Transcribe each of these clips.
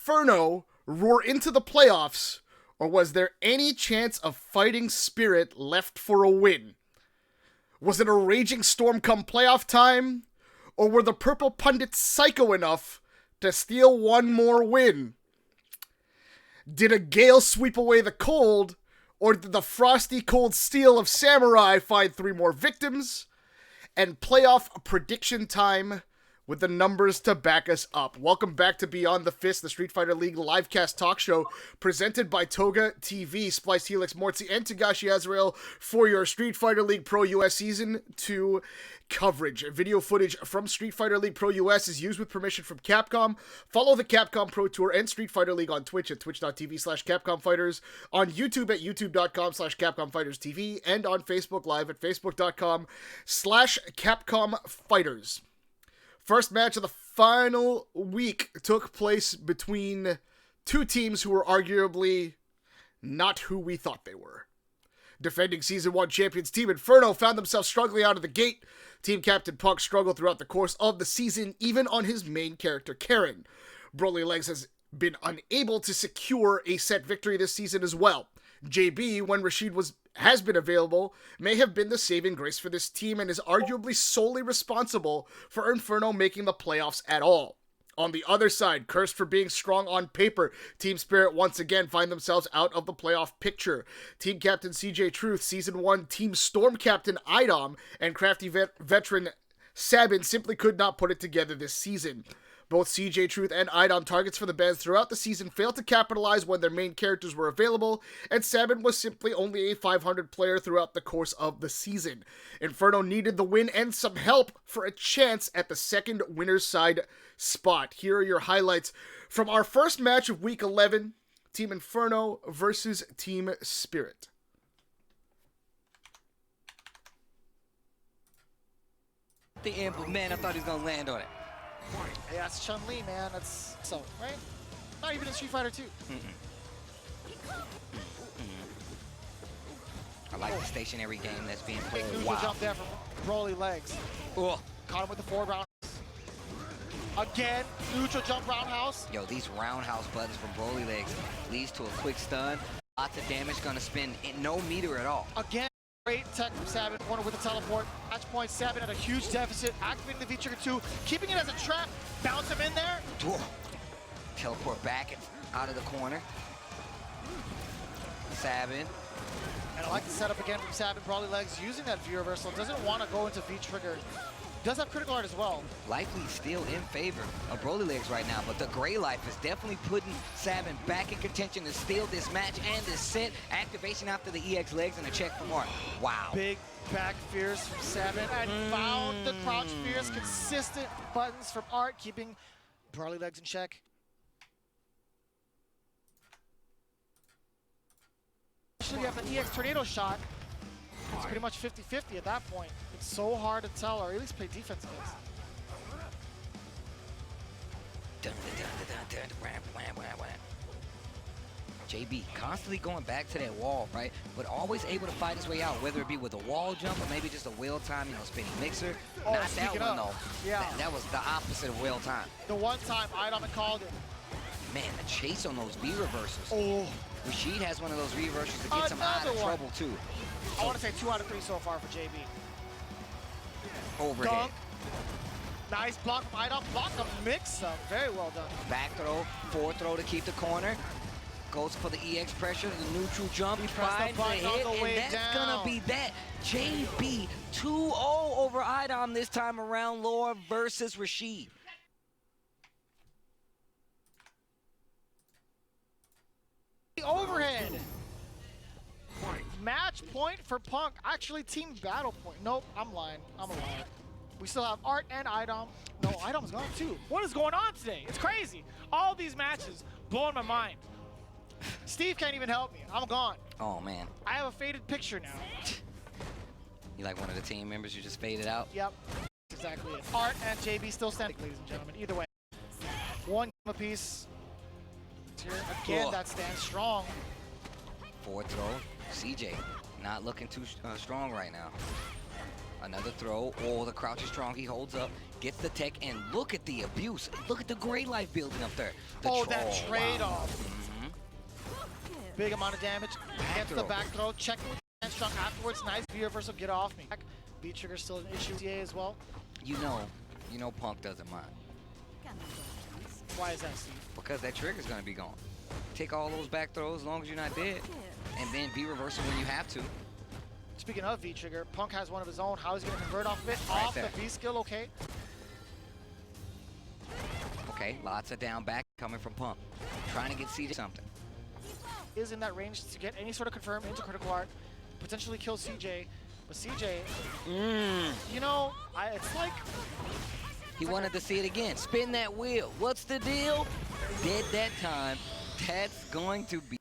Inferno roar into the playoffs, or was there any chance of fighting spirit left for a win? Was it a raging storm come playoff time, or were the purple pundits psycho enough to steal one more win? Did a gale sweep away the cold, or did the frosty cold steel of Samurai find 3 more victims? And playoff prediction time with the numbers to back us up. Welcome back to Beyond the Fist, the Street Fighter League livecast talk show presented by Toga TV, SplicedHelix, Mortsy, and togashiazrael for your Street Fighter League Pro US Season 2 coverage. Video footage from Street Fighter League Pro US is used with permission from Capcom. Follow the Capcom Pro Tour and Street Fighter League on Twitch at twitch.tv/CapcomFighters, on YouTube at youtube.com/CapcomFightersTV, and on Facebook Live at facebook.com/CapcomFighters. First match of the final week took place between 2 teams who were arguably not who we thought they were. Defending Season 1 champions Team Inferno found themselves struggling out of the gate. Team Captain Punk struggled throughout the course of the season, even on his main character, Karen. Broly Legs has been unable to secure a set victory this season as well. JB, when Rashid has been available, may have been the saving grace for this team and is arguably solely responsible for Inferno making the playoffs at all. On the other side, cursed for being strong on paper, Team Spirit once again find themselves out of the playoff picture. Team Captain CJ Truth, Season 1 Team Storm Captain Idom, and crafty veteran Sabin simply could not put it together this season. Both CJ Truth and Idom, targets for the bands throughout the season, failed to capitalize when their main characters were available, and Sabin was simply only a 500 player throughout the course of the season. Inferno needed the win and some help for a chance at the second winner's side spot. Here are your highlights from our first match of Week 11, Team Inferno versus Team Spirit. The emblem, man, I thought he was going to land on it. Yeah, it's Chun-Li, man. That's so, right? Not even in Street Fighter 2. I like the stationary game that's being played. Big neutral jump there from Broly Legs. Oh. Caught him with the 4 roundhouse. Again, neutral jump roundhouse. Yo, these roundhouse buttons from Broly Legs leads to a quick stun. Lots of damage, gonna spin in no meter at all. Again, great tech from Sabin, corner with the teleport. Match point, Sabin at a huge deficit, activating the V-Trigger 2, keeping it as a trap, bounce him in there. Whoa. Teleport back out of the corner. Sabin. And I like the setup again from Sabin. Broly Legs using that V-Reversal, doesn't want to go into V-Trigger. Does have critical art as well. Likely still in favor of Broly Legs right now, but the gray life is definitely putting Sabin back in contention to steal this match and this set. Activation after the EX Legs and a check from Art. Wow. Big back fears from Sabin and found the crouch fears. Consistent buttons from Art, keeping Broly Legs in check. Actually, you have an EX Tornado shot. It's pretty much 50-50 at that point. It's so hard to tell, or at least play defense against. JB constantly going back to that wall, right? But always able to fight his way out, whether it be with a wall jump or maybe just a wheel time, spinning mixer. Oh, not that one, though. Yeah. That was the opposite of wheel time. The one time Idom had called it. Man, the chase on those V-reversals. Oh. Rashid has one of those V-reversals that gets him out of trouble, too. I want to say 2 out of 3 so far for JB. Overhead. Dunk. Nice block from Idom. Block a mix-up. Very well done. Back throw, forward throw to keep the corner. Goes for the EX pressure, the neutral jump, finds the hit, and that's gonna be that. JB 2-0 over Idom this time around, Laura versus Rashid. The overhead. Match point for Punk. Actually, team battle point. Nope, I'm lying. I'm a liar. We still have Art and Idom. No, Idom's gone too. What is going on today? It's crazy. All these matches blowing my mind. Steve can't even help me. I'm gone. Oh, man. I have a faded picture now. You like one of the team members you just faded out? Yep, exactly it. Art and JB still standing, ladies and gentlemen. Either way, one apiece. Here again, that stands strong. Forward throw. CJ not looking too strong right now. Another throw. Oh, the crouch is strong. He holds up, gets the tech, and look at the abuse. Look at the gray life building up there. That trade-off. Wow. Big amount of damage. Gets the back throw. Checking with the strong afterwards. Nice view reversal. Get off me. V-trigger still an issue. CA as well. You know Punk doesn't mind. Why is that, Steve? Because that trigger's going to be gone. Take all those back throws as long as you're not dead. And then V-reversal when you have to. Speaking of V-trigger, Punk has one of his own. How is he going to convert off of it? Right off there. the V-skill, okay. Okay, lots of down back coming from Punk. Trying to get CJ something. Is in that range to get any sort of confirm into critical art. Potentially kill CJ. But CJ, you know, it's like... He wanted to see it again. Spin that wheel. What's the deal? Dead that time. That's going to be...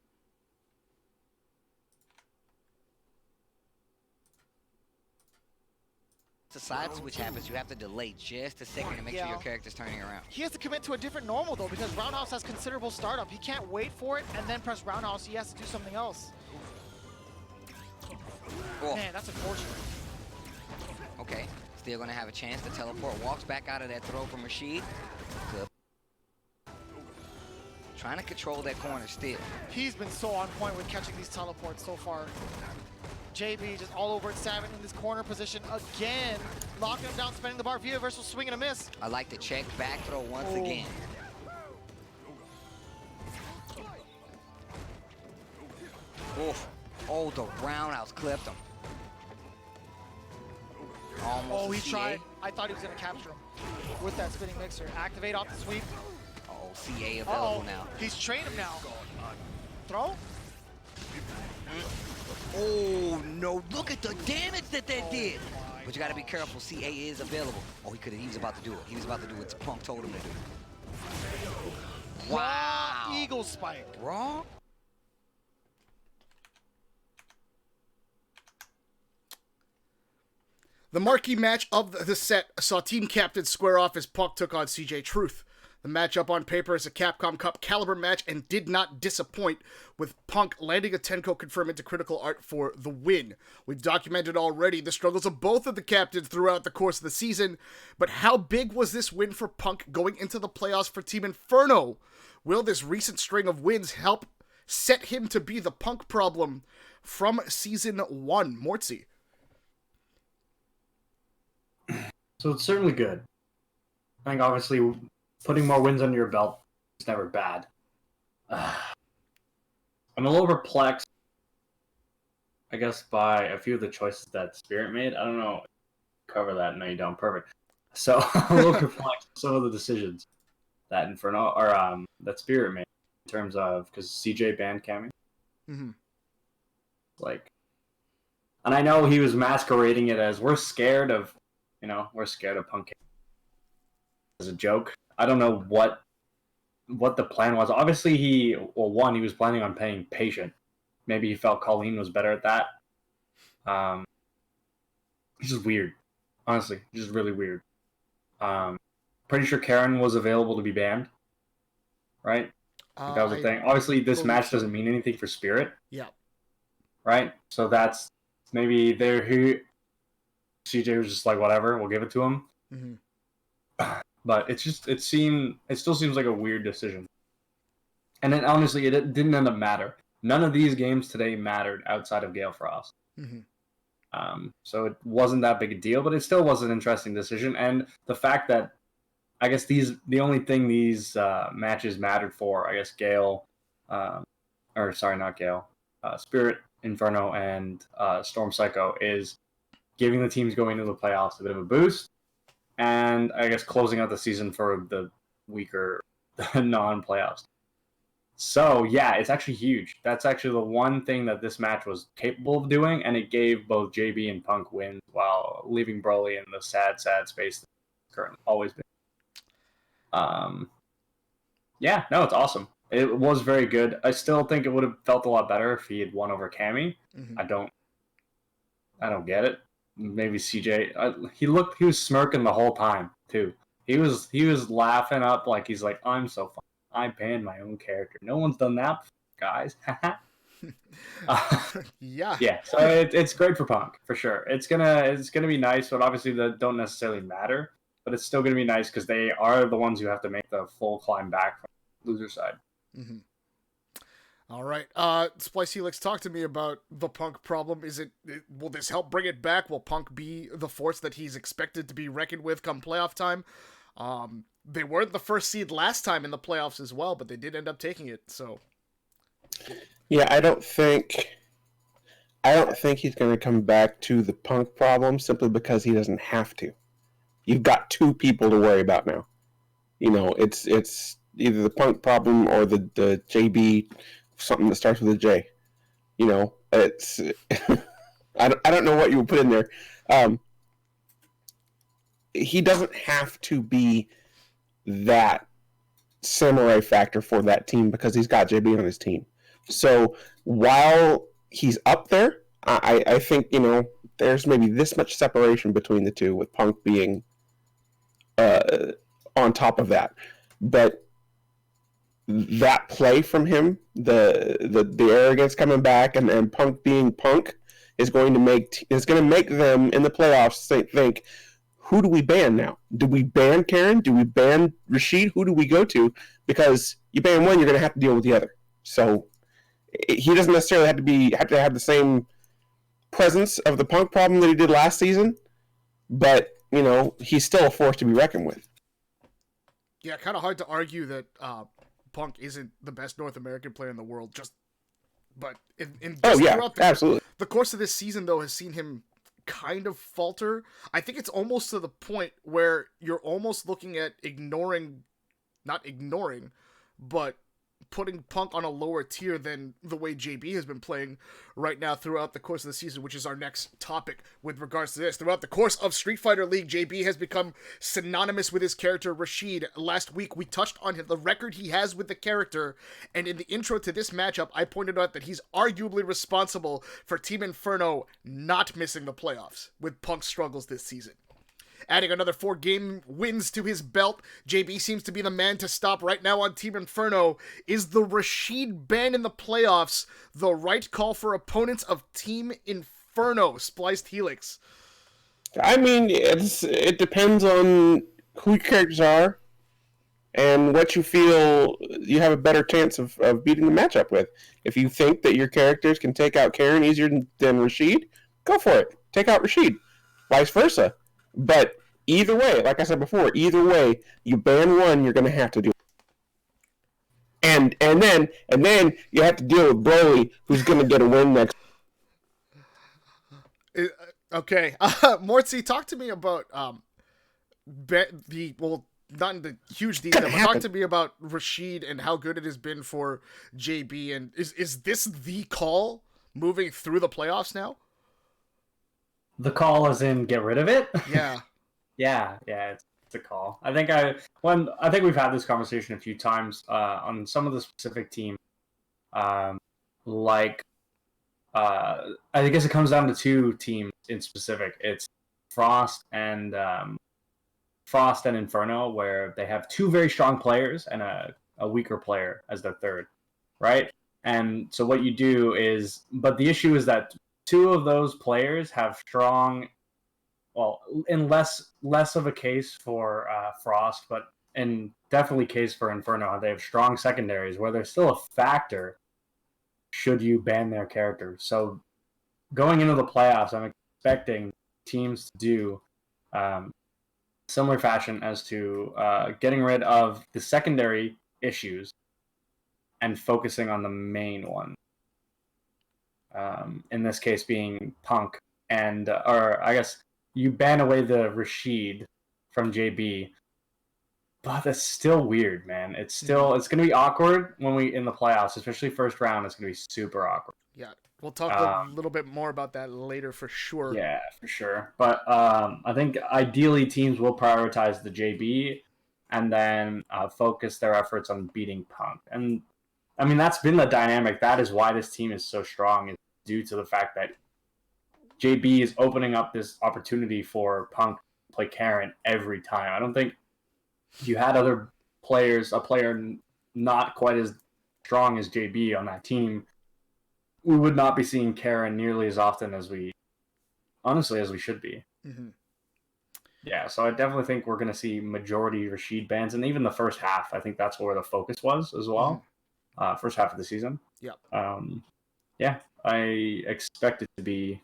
The side switch happens, you have to delay just a second to make sure your character's turning around. He has to commit to a different normal though, because Roundhouse has considerable startup. He can't wait for it and then press Roundhouse. He has to do something else. Oh. Man, that's unfortunate. Okay, still gonna have a chance to teleport. Walks back out of that throw from Rashid. Good. Trying to control that corner still. He's been so on point with catching these teleports so far. JB just all over it, Savin in this corner position again. Locking him down, spinning the bar, via reversal, swing and a miss. I like the check back throw once again. Oof. Oh, the roundhouse clipped him. Almost he tried. I thought he was going to capture him with that spinning mixer. Activate off the sweep. Oh, CA available now. He's trained him now. Throw? Oh, no. Look at the damage that did. But you got to be careful. CA is available. Oh, he was about to do it. He was about to do what Punk told him to do. Wow. Eagle spike. Wrong? The marquee match of the set saw team captains square off as Punk took on CJ Truth. The matchup on paper is a Capcom Cup caliber match and did not disappoint, with Punk landing a Tenko confirm into critical art for the win. We've documented already the struggles of both of the captains throughout the course of the season, but how big was this win for Punk going into the playoffs for Team Inferno? Will this recent string of wins help set him to be the Punk problem from Season 1? Mortsy. So it's certainly good. I think obviously putting more wins under your belt is never bad. I'm a little perplexed, I guess, by a few of the choices that Spirit made. I don't know. Cover that. No, you don't. Perfect. So I'm a little perplexed with some of the decisions that Inferno or that Spirit made in terms of, because CJ banned Cammy. Mm-hmm. And I know he was masquerading it as we're scared of Punk as a joke. I don't know what the plan was. Obviously, he was planning on playing patient. Maybe he felt Colleen was better at that. It's just weird. Honestly, just really weird. Pretty sure Karen was available to be banned. Right? That was the thing. Obviously, this match doesn't mean anything for Spirit. Yeah. Right? So that's maybe CJ was just like, whatever, we'll give it to him. Mm-hmm. But it still seems like a weird decision. And then honestly, it didn't end up matter. None of these games today mattered outside of Gale Frost. Mm-hmm. So it wasn't that big a deal, but it still was an interesting decision. And the fact that, I guess the only thing these matches mattered for, I guess Spirit, Inferno, and Storm Psycho is giving the teams going into the playoffs a bit of a boost, and I guess closing out the season for the weaker non-playoffs. So yeah, it's actually huge. That's actually the one thing that this match was capable of doing, and it gave both JB and Punk wins while leaving Broly in the sad space that's currently always been. Yeah, no, it's awesome. It was very good. I still think it would have felt a lot better if he had won over Cammy. Mm-hmm. I don't get it. Maybe CJ. He was smirking the whole time too. He was laughing up like he's like, I'm so fun. I banned my own character. No one's done that before, guys. Yeah. Yeah, so it's great for Punk for sure. It's gonna be nice, but obviously that don't necessarily matter. But it's still gonna be nice because they are the ones who have to make the full climb back from the loser side. Mm-hmm. All right. SplicedHelix, talk to me about the Punk problem. Will this help bring it back? Will Punk be the force that he's expected to be reckoned with come playoff time? They weren't the first seed last time in the playoffs as well, but they did end up taking it. So, yeah, I don't think he's going to come back to the Punk problem simply because he doesn't have to. You've got two people to worry about now. You know, it's either the Punk problem or the JB, something that starts with a J. You know, it's I don't know what you would put in there. He doesn't have to be that samurai factor for that team because he's got JB on his team. So while he's up there, I think, you know, there's maybe this much separation between the two, with Punk being on top of that. But that play from him, the arrogance coming back, and Punk being Punk is going to make them in the playoffs think, who do we ban now? Do we ban Karen? Do we ban Rashid? Who do we go to? Because you ban one, you're going to have to deal with the other. So he doesn't necessarily have to have the same presence of the Punk problem that he did last season, but, you know, he's still a force to be reckoned with. yeah, kind of hard to argue that Punk isn't the best North American player in the world. But Absolutely. The course of this season, though, has seen him kind of falter. I think it's almost to the point where you're almost looking at not ignoring, but putting Punk on a lower tier than the way JB has been playing right now throughout the course of the season, which is our next topic with regards to this. Throughout the course of Street Fighter League, JB has become synonymous with his character Rashid. Last week, we touched on the record he has with the character, and in the intro to this matchup, I pointed out that he's arguably responsible for Team Inferno not missing the playoffs with Punk's struggles this season. Adding another 4 game wins to his belt, JB seems to be the man to stop right now on Team Inferno. Is the Rashid ban in the playoffs the right call for opponents of Team Inferno? SplicedHelix. I mean, it depends on who your characters are and what you feel you have a better chance of beating the matchup with. If you think that your characters can take out Karen easier than Rashid, go for it. Take out Rashid. Vice versa. But either way, like I said before, you ban one, you're going to have to do it. And then you have to deal with Broly, who's going to get a win next. Okay. Mortsy, talk to me about not in the huge detail, but talk to me about Rashid and how good it has been for JB. And is this the call moving through the playoffs now? The call is in get rid of it? Yeah. yeah, it's a call. I think we've had this conversation a few times on some of the specific teams. I guess it comes down to 2 teams in specific. It's Frost and Inferno, where they have 2 very strong players and a weaker player as their third, right? And so what you do is, but the issue is that 2 of those players have strong, well, in less of a case for Frost, but in definitely case for Inferno, they have strong secondaries where they're still a factor should you ban their characters. So going into the playoffs, I'm expecting teams to do similar fashion as to getting rid of the secondary issues and focusing on the main one. In this case being Punk, or I guess you ban away the Rashid from JB, but that's still weird, man. It's going to be awkward when we in the playoffs, especially first round. It's going to be super awkward. Yeah, we'll talk a little bit more about that later for sure. Yeah, for sure. But I think ideally teams will prioritize the JB and then focus their efforts on beating Punk. And I mean, that's been the dynamic. That is why this team is so strong, is due to the fact that JB is opening up this opportunity for Punk to play Karen every time. I don't think you had other players, a player not quite as strong as JB on that team, we would not be seeing Karen nearly as often as we should be. Mm-hmm. Yeah, so I definitely think we're going to see majority Rashid bans, and even the first half, I think that's where the focus was as well. First half of the season. Yeah. Yeah, I expect it to be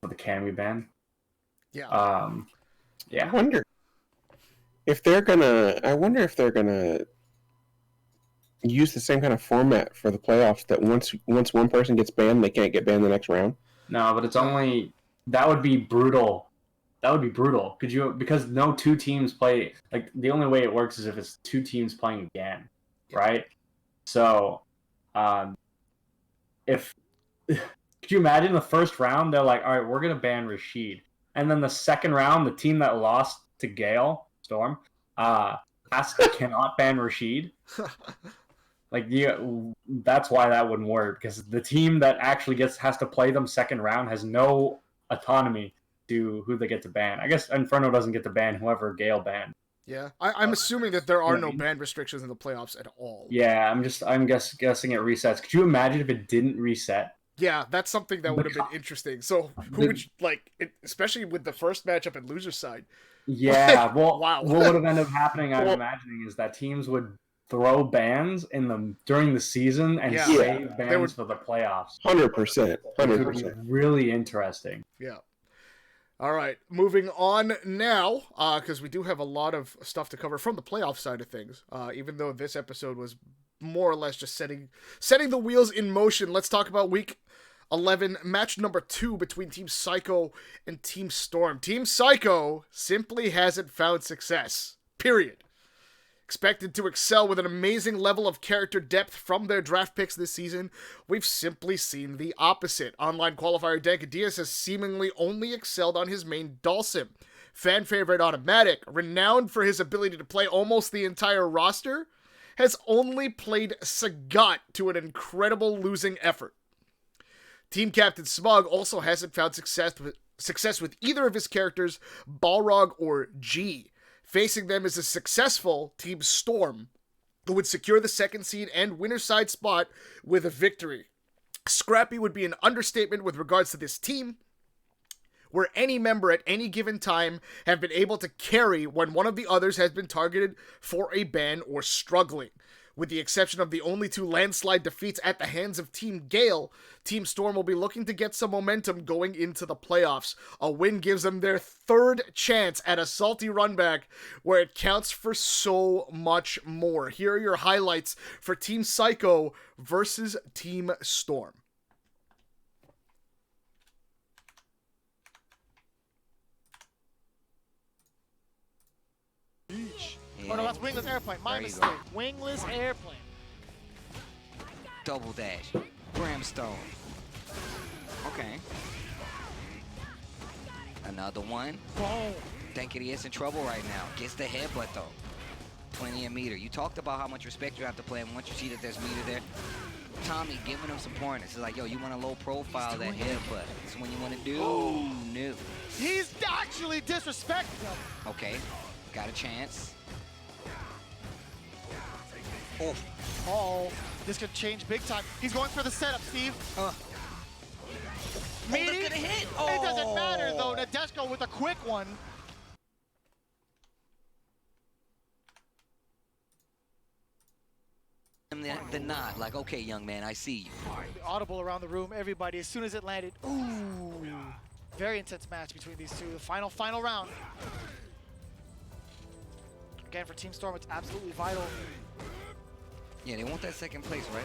for the Cammy ban. Yeah. Yeah. I wonder if they're gonna use the same kind of format for the playoffs, that once one person gets banned, they can't get banned the next round. No, but it's only that would be brutal. That would be brutal. Because no two teams play, like, the only way it works is if it's two teams playing again, right? So, if could you imagine the first round they're like, all right, we're gonna ban Rashid, and then the second round the team that lost to Gale Storm cannot ban Rashid. Like, that's why that wouldn't work, because the team that actually has to play them second round has no autonomy to who they get to ban. I guess Inferno doesn't get to ban whoever Gale banned. Yeah, I'm assuming that there are no ban restrictions in the playoffs at all. Yeah, I'm guessing it resets. Could you imagine if it didn't reset? Yeah, that's something that would have been interesting. So who would especially with the first matchup at loser's side? Yeah, well, wow. What would have ended up happening, I'm imagining, is that teams would throw bans in them during the season and save bans for the playoffs. 100%. 100%. Really interesting. Yeah. All right, moving on now, because we do have a lot of stuff to cover from the playoff side of things. Even though this episode was more or less just setting the wheels in motion, let's talk about Week 11, match number 2 between Team Psycho and Team Storm. Team Psycho simply hasn't found success. Period. Expected to excel with an amazing level of character depth from their draft picks this season, we've simply seen the opposite. Online qualifier Dankadias has seemingly only excelled on his main Dhalsim. Fan favorite Automatic, renowned for his ability to play almost the entire roster, has only played Sagat to an incredible losing effort. Team Captain Smug also hasn't found success with either of his characters, Balrog or G. Facing them is a successful Team Storm, who would secure the second seed and winner's side spot with a victory. Scrappy would be an understatement with regards to this team, where any member at any given time have been able to carry when one of the others has been targeted for a ban or struggling. With the exception of the only 2 landslide defeats at the hands of Team Gale, Team Storm will be looking to get some momentum going into the playoffs. A win gives them their 3rd chance at a salty runback, where it counts for so much more. Here are your highlights for Team Psycho versus Team Storm. Oh no, that's wingless airplane. My mistake. Wingless airplane. Double dash. Brimstone. Okay. Another one. Boom. Dankadias in trouble right now. Gets the headbutt though. Plenty of meter. You talked about how much respect you have to play, and once you see that there's meter there, Tommy giving him some pointers. It's like, yo, you want a low profile that headbutt. It's when you want to do. No. He's actually disrespecting him. Okay. Got a chance. Oh, this could change big time. He's going for the setup, Steve. Meaty? Look at the hit. It doesn't matter, though. Nadeshko with a quick one. The nod, like, okay, young man, I see you. The audible around the room, everybody, as soon as it landed. Ooh. Very intense match between these two. The final round. Again, for Team Storm, it's absolutely vital. Yeah, they want that second place, right?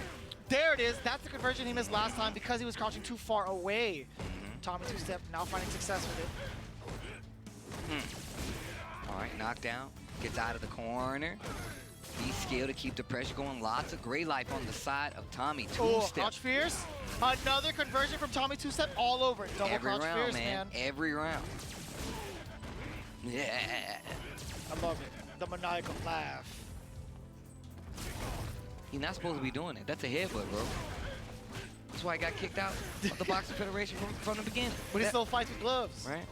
There it is. That's the conversion he missed last time because he was crouching too far away. Tommy 2-step, now finding success with it. All right, knockdown. Gets out of the corner. He's skilled to keep the pressure going. Lots of gray life on the side of Tommy 2-step. Crouch Fierce. Another conversion from Tommy 2-step all over. Double Every Crouch round, Fierce, man. Every round. Yeah. I love it. The maniacal laugh. He's not supposed to be doing it. That's a headbutt, bro. That's why I got kicked out of the Boxing Federation from the beginning. But he still fights with gloves. Right?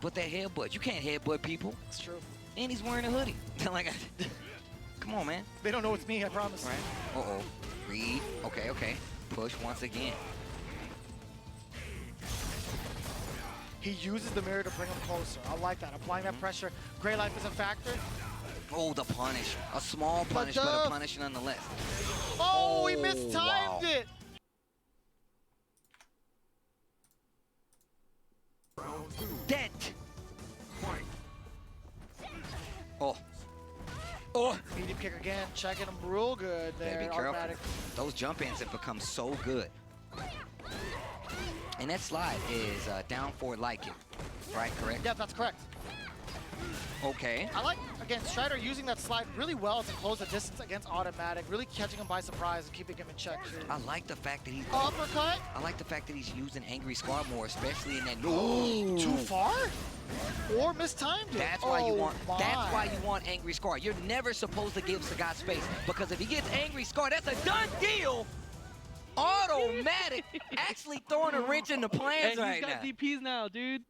But that headbutt, you can't headbutt people. It's true. And he's wearing a hoodie. Like, come on, man. They don't know it's me, I promise. Right? Uh-oh. Read. Okay, okay. push once again. He uses the mirror to bring him closer. I like that. Applying that pressure. Gray life is a factor. Oh, the punish. A small punish, but a punish nonetheless. Oh, he mistimed it. Dead. Oh. Oh. Medium kick again. Checking him real good there. Gotta be careful. Automatic. Those jump ins have become so good. And that slide is down forward like it. Right, correct? Yeah, that's correct. Okay. I like, again, Strider using that slide really well to close the distance against automatic, really catching him by surprise and keeping him in check. I like the fact that he's Uppercut. I like the fact that he's using Angry Squad more, especially in that. Ooh. Too far? Or mistimed it. That's why you want. That's why you want Angry Scar. You're never supposed to give Sagat space, because if he gets Angry Scar, that's a done deal. Automatic. Actually throwing a wrench in the plans right now. He's got DPs now, dude.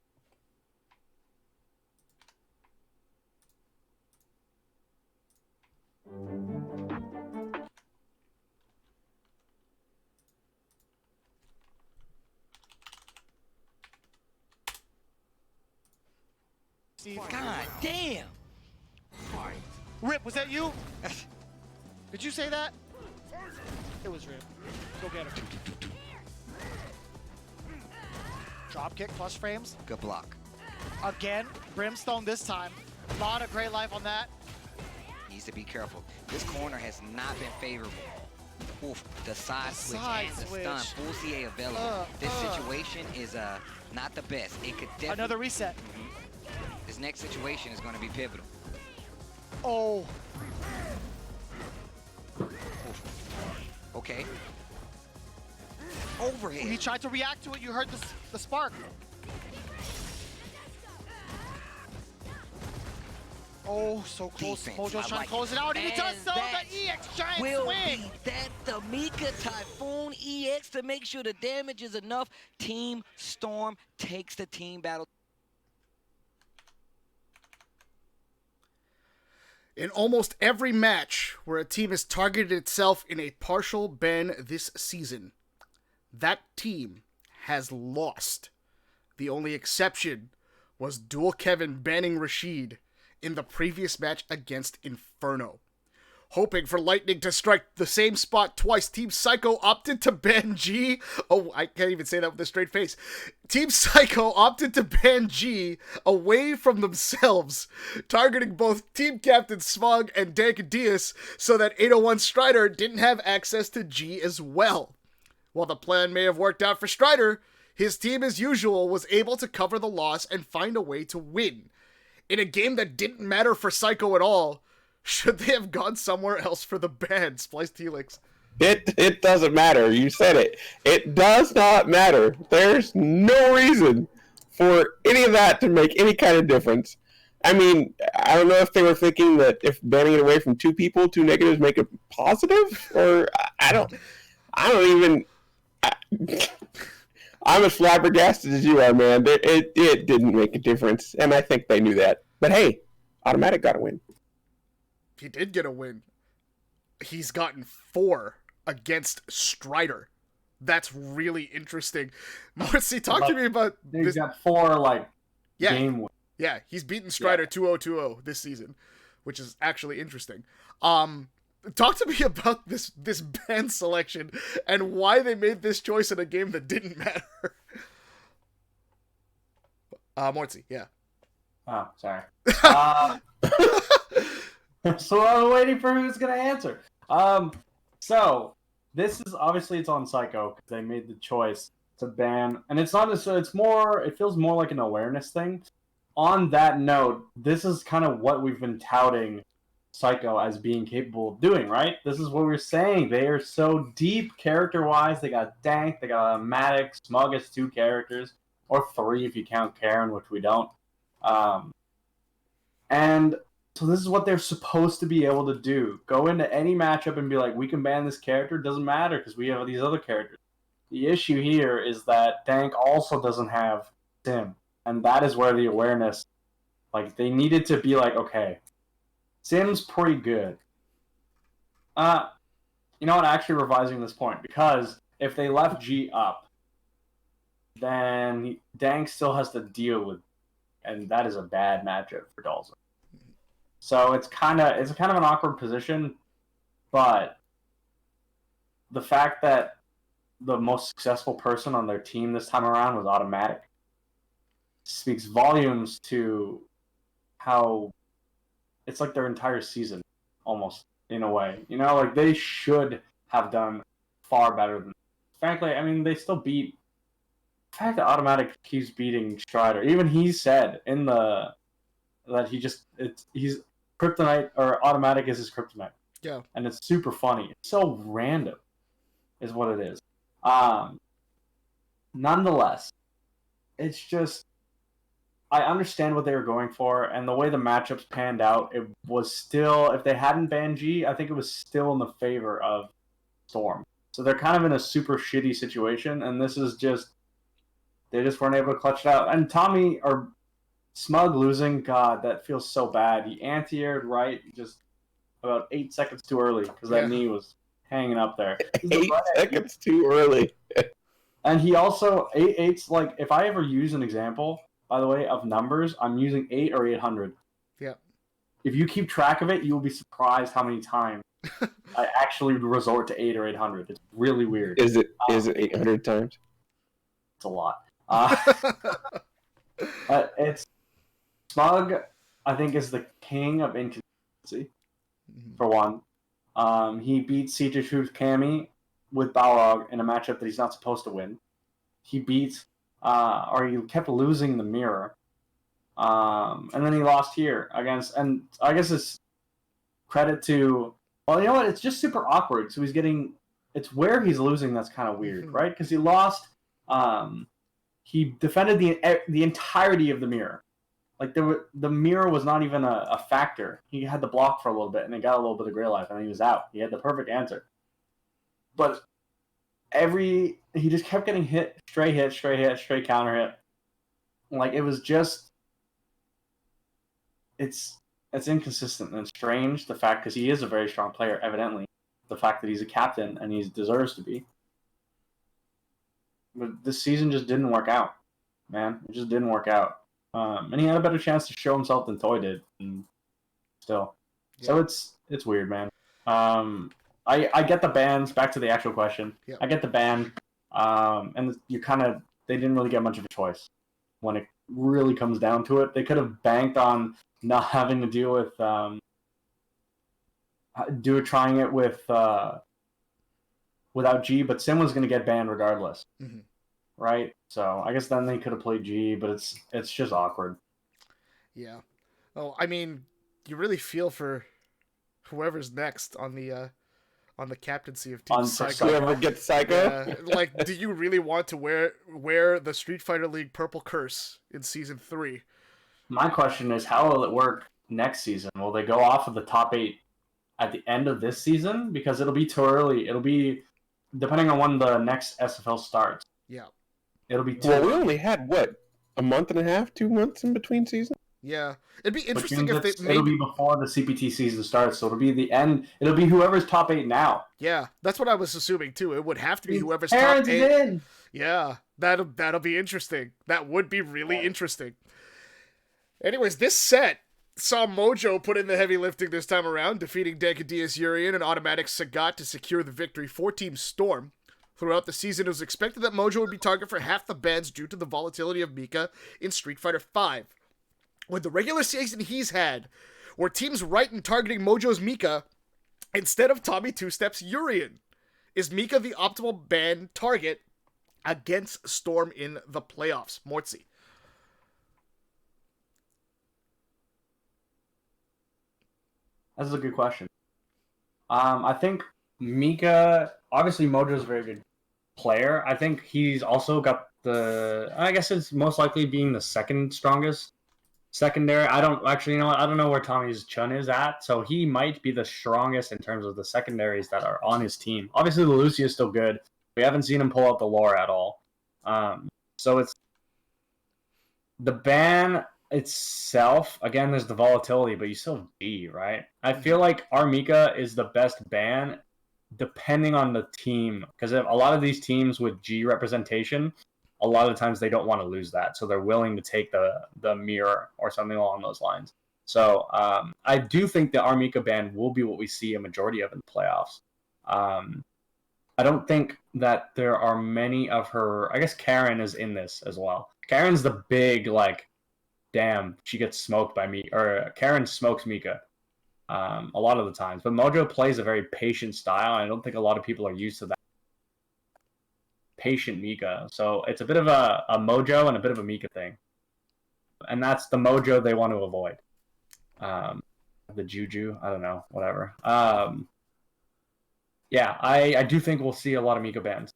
God damn. Rip, was that you? Did you say that? It was Rip. Go get him. Drop kick plus frames. Good block. Again, Brimstone this time. A lot of great life on that. Needs to be careful. This corner has not been favorable. Oof, the side switch and the stun. Full CA available. This situation is not the best. It could definitely... Another reset. This next situation is going to be pivotal. Oh. Oof. Okay. Overhead. He tried to react to it. You heard the spark. Oh, so close. Defense. Mojo's trying like to close it out, and he does so. The EX giant will swing. Be that the Mika Typhoon EX to make sure the damage is enough. Team Storm takes the team battle. In almost every match where a team has targeted itself in a partial ban this season, that team has lost. The only exception was Dual Kevin banning Rashid in the previous match against Inferno. Hoping for Lightning to strike the same spot twice, Team Psycho opted to ban G. Oh, I can't even say that with a straight face. Team Psycho opted to ban G away from themselves, targeting both Team Captain Smog and Dank Diaz so that 801 Strider didn't have access to G as well. While the plan may have worked out for Strider, his team as usual was able to cover the loss and find a way to win. In a game that didn't matter for Psycho at all, should they have gone somewhere else for the ban, SplicedHelix? It doesn't matter. You said it. It does not matter. There's no reason for any of that to make any kind of difference. I mean, I don't know if they were thinking that if banning it away from two people, two negatives make it positive, or I don't even. I'm as flabbergasted as you are, man. It didn't make a difference, and I think they knew that. But hey, Automatic got a win. He did get a win. He's gotten 4 against Strider. That's really interesting. Mortsy, talk to me about He's this. got 4 game wins. Yeah, he's beaten Strider 2-0-2-0 this season, which is actually interesting. Talk to me about this ban selection and why they made this choice in a game that didn't matter. Mortsy, yeah. Oh, sorry. So I'm waiting for who's going to answer. So this is obviously it's on Psycho because they made the choice to ban, and it's not so it's more. It feels more like an awareness thing. On that note, this is kind of what we've been touting Psycho as being capable of doing, right? This is what we're saying. They are so deep character-wise. They got Dank, they got Matic, Smug has 2 characters, or 3 if you count Karen, which we don't. And so this is what they're supposed to be able to do. Go into any matchup and be like, we can ban this character. Doesn't matter because we have these other characters. The issue here is that Dank also doesn't have Sim. And that is where the awareness, they needed to be like, okay, Sim's pretty good. You know what? Actually revising this point because if they left G up, then Dank still has to deal with, and that is a bad matchup for Dalza. So it's kind of an awkward position, but the fact that the most successful person on their team this time around was Automatic speaks volumes to how it's like their entire season, almost, in a way. You know, like, they should have done far better than. Frankly, I mean, they still beat. The fact that Automatic keeps beating Strider, even he said in the that he's kryptonite, or Automatic is his kryptonite. Yeah, and it's super funny. It's so random, is what it is. Nonetheless, it's just, I understand what they were going for, and the way the matchups panned out, it was still, if they hadn't banned G, I think it was still in the favor of Storm. So they're kind of in a super shitty situation, and this is just, they just weren't able to clutch it out. And Tommy, or Smug losing, God, that feels so bad. He anti-aired right just about 8 seconds too early, because that knee was hanging up there. 8 seconds too early. And he also, 8's like, if I ever use an example, by the way, of numbers, I'm using 8 or 800. Yeah. If you keep track of it, you'll be surprised how many times I actually resort to 8 or 800. It's really weird. Is it 800 times? It's a lot. But it's, Smug, I think, is the king of inconsistency, for one. He beat Siege Truth Cammy with Balrog in a matchup that he's not supposed to win. He beat, or he kept losing the mirror. And then he lost here against, and I guess it's credit to, well, you know what? It's just super awkward. So it's where he's losing that's kind of weird, right? Because he lost, he defended the entirety of the mirror. Like, the mirror was not even a factor. He had the block for a little bit, and he got a little bit of gray life, and then he was out. He had the perfect answer. But he just kept getting hit, straight counter hit. Like, it was just, it's inconsistent and strange, the fact, because he is a very strong player, evidently. The fact that he's a captain, and he deserves to be. But this season just didn't work out, man. It just didn't work out. And he had a better chance to show himself than Toy did, and still. Yeah. So it's weird, man. I get the bans. Back to the actual question. Yep. I get the ban, and they didn't really get much of a choice when it really comes down to it. They could have banked on not having to deal with trying it with without G, but Sim was going to get banned regardless. Mm-hmm. Right? So I guess then they could have played G, but it's just awkward. Yeah. Oh, I mean, you really feel for whoever's next on the captaincy of Team Psycho. Whoever gets Psycho? Yeah. Like, do you really want to wear the Street Fighter League purple curse in Season 3? My question is, how will it work next season? Will they go off of the top 8 at the end of this season? Because it'll be too early. It'll be, depending on when the next SFL starts. Yeah. It'll be Well, we only had, what, a month and a half, 2 months in between seasons? Yeah. It'd be interesting if they It'll be before the CPT season starts, so it'll be the end. It'll be whoever's top 8 now. Yeah, that's what I was assuming, too. It would have to be whoever's top 8. In. Yeah, that'll be interesting. That would be really interesting. Anyways, this set saw Mojo put in the heavy lifting this time around, defeating Dankadias Urian and Automatic Sagat to secure the victory for Team Storm. Throughout the season, it was expected that Mojo would be targeted for half the bans due to the volatility of Mika in Street Fighter V. With the regular season he's had, were teams right in targeting Mojo's Mika instead of Tommy Two Steps Urian? Is Mika the optimal ban target against Storm in the playoffs? Mortsy. That's a good question. I think Mika, obviously Mojo's a very good player. I think he's also got I guess it's most likely being the second strongest secondary. I don't know where Tommy's Chun is at, so he might be the strongest in terms of the secondaries that are on his team. Obviously, the Lucy is still good. We haven't seen him pull out the lore at all. So it's the ban itself. Again, there's the volatility, but you still have G, right? I feel like our Mika is the best ban depending on the team, because a lot of these teams with G representation, a lot of times they don't want to lose that, so they're willing to take the mirror or something along those lines. So I do think the Armika ban will be what we see a majority of in the playoffs. I don't think that there are many of her. I guess Karen is in this as well. Karen's the big, like, damn, she gets smoked by me, or Karen smokes Mika a lot of the times. But Mojo plays a very patient style, and I don't think a lot of people are used to that patient Mika. So it's a bit of a Mojo and a bit of a Mika thing, and that's the Mojo they want to avoid. The Juju, I don't know, whatever. Yeah, I do think we'll see a lot of Mika bans,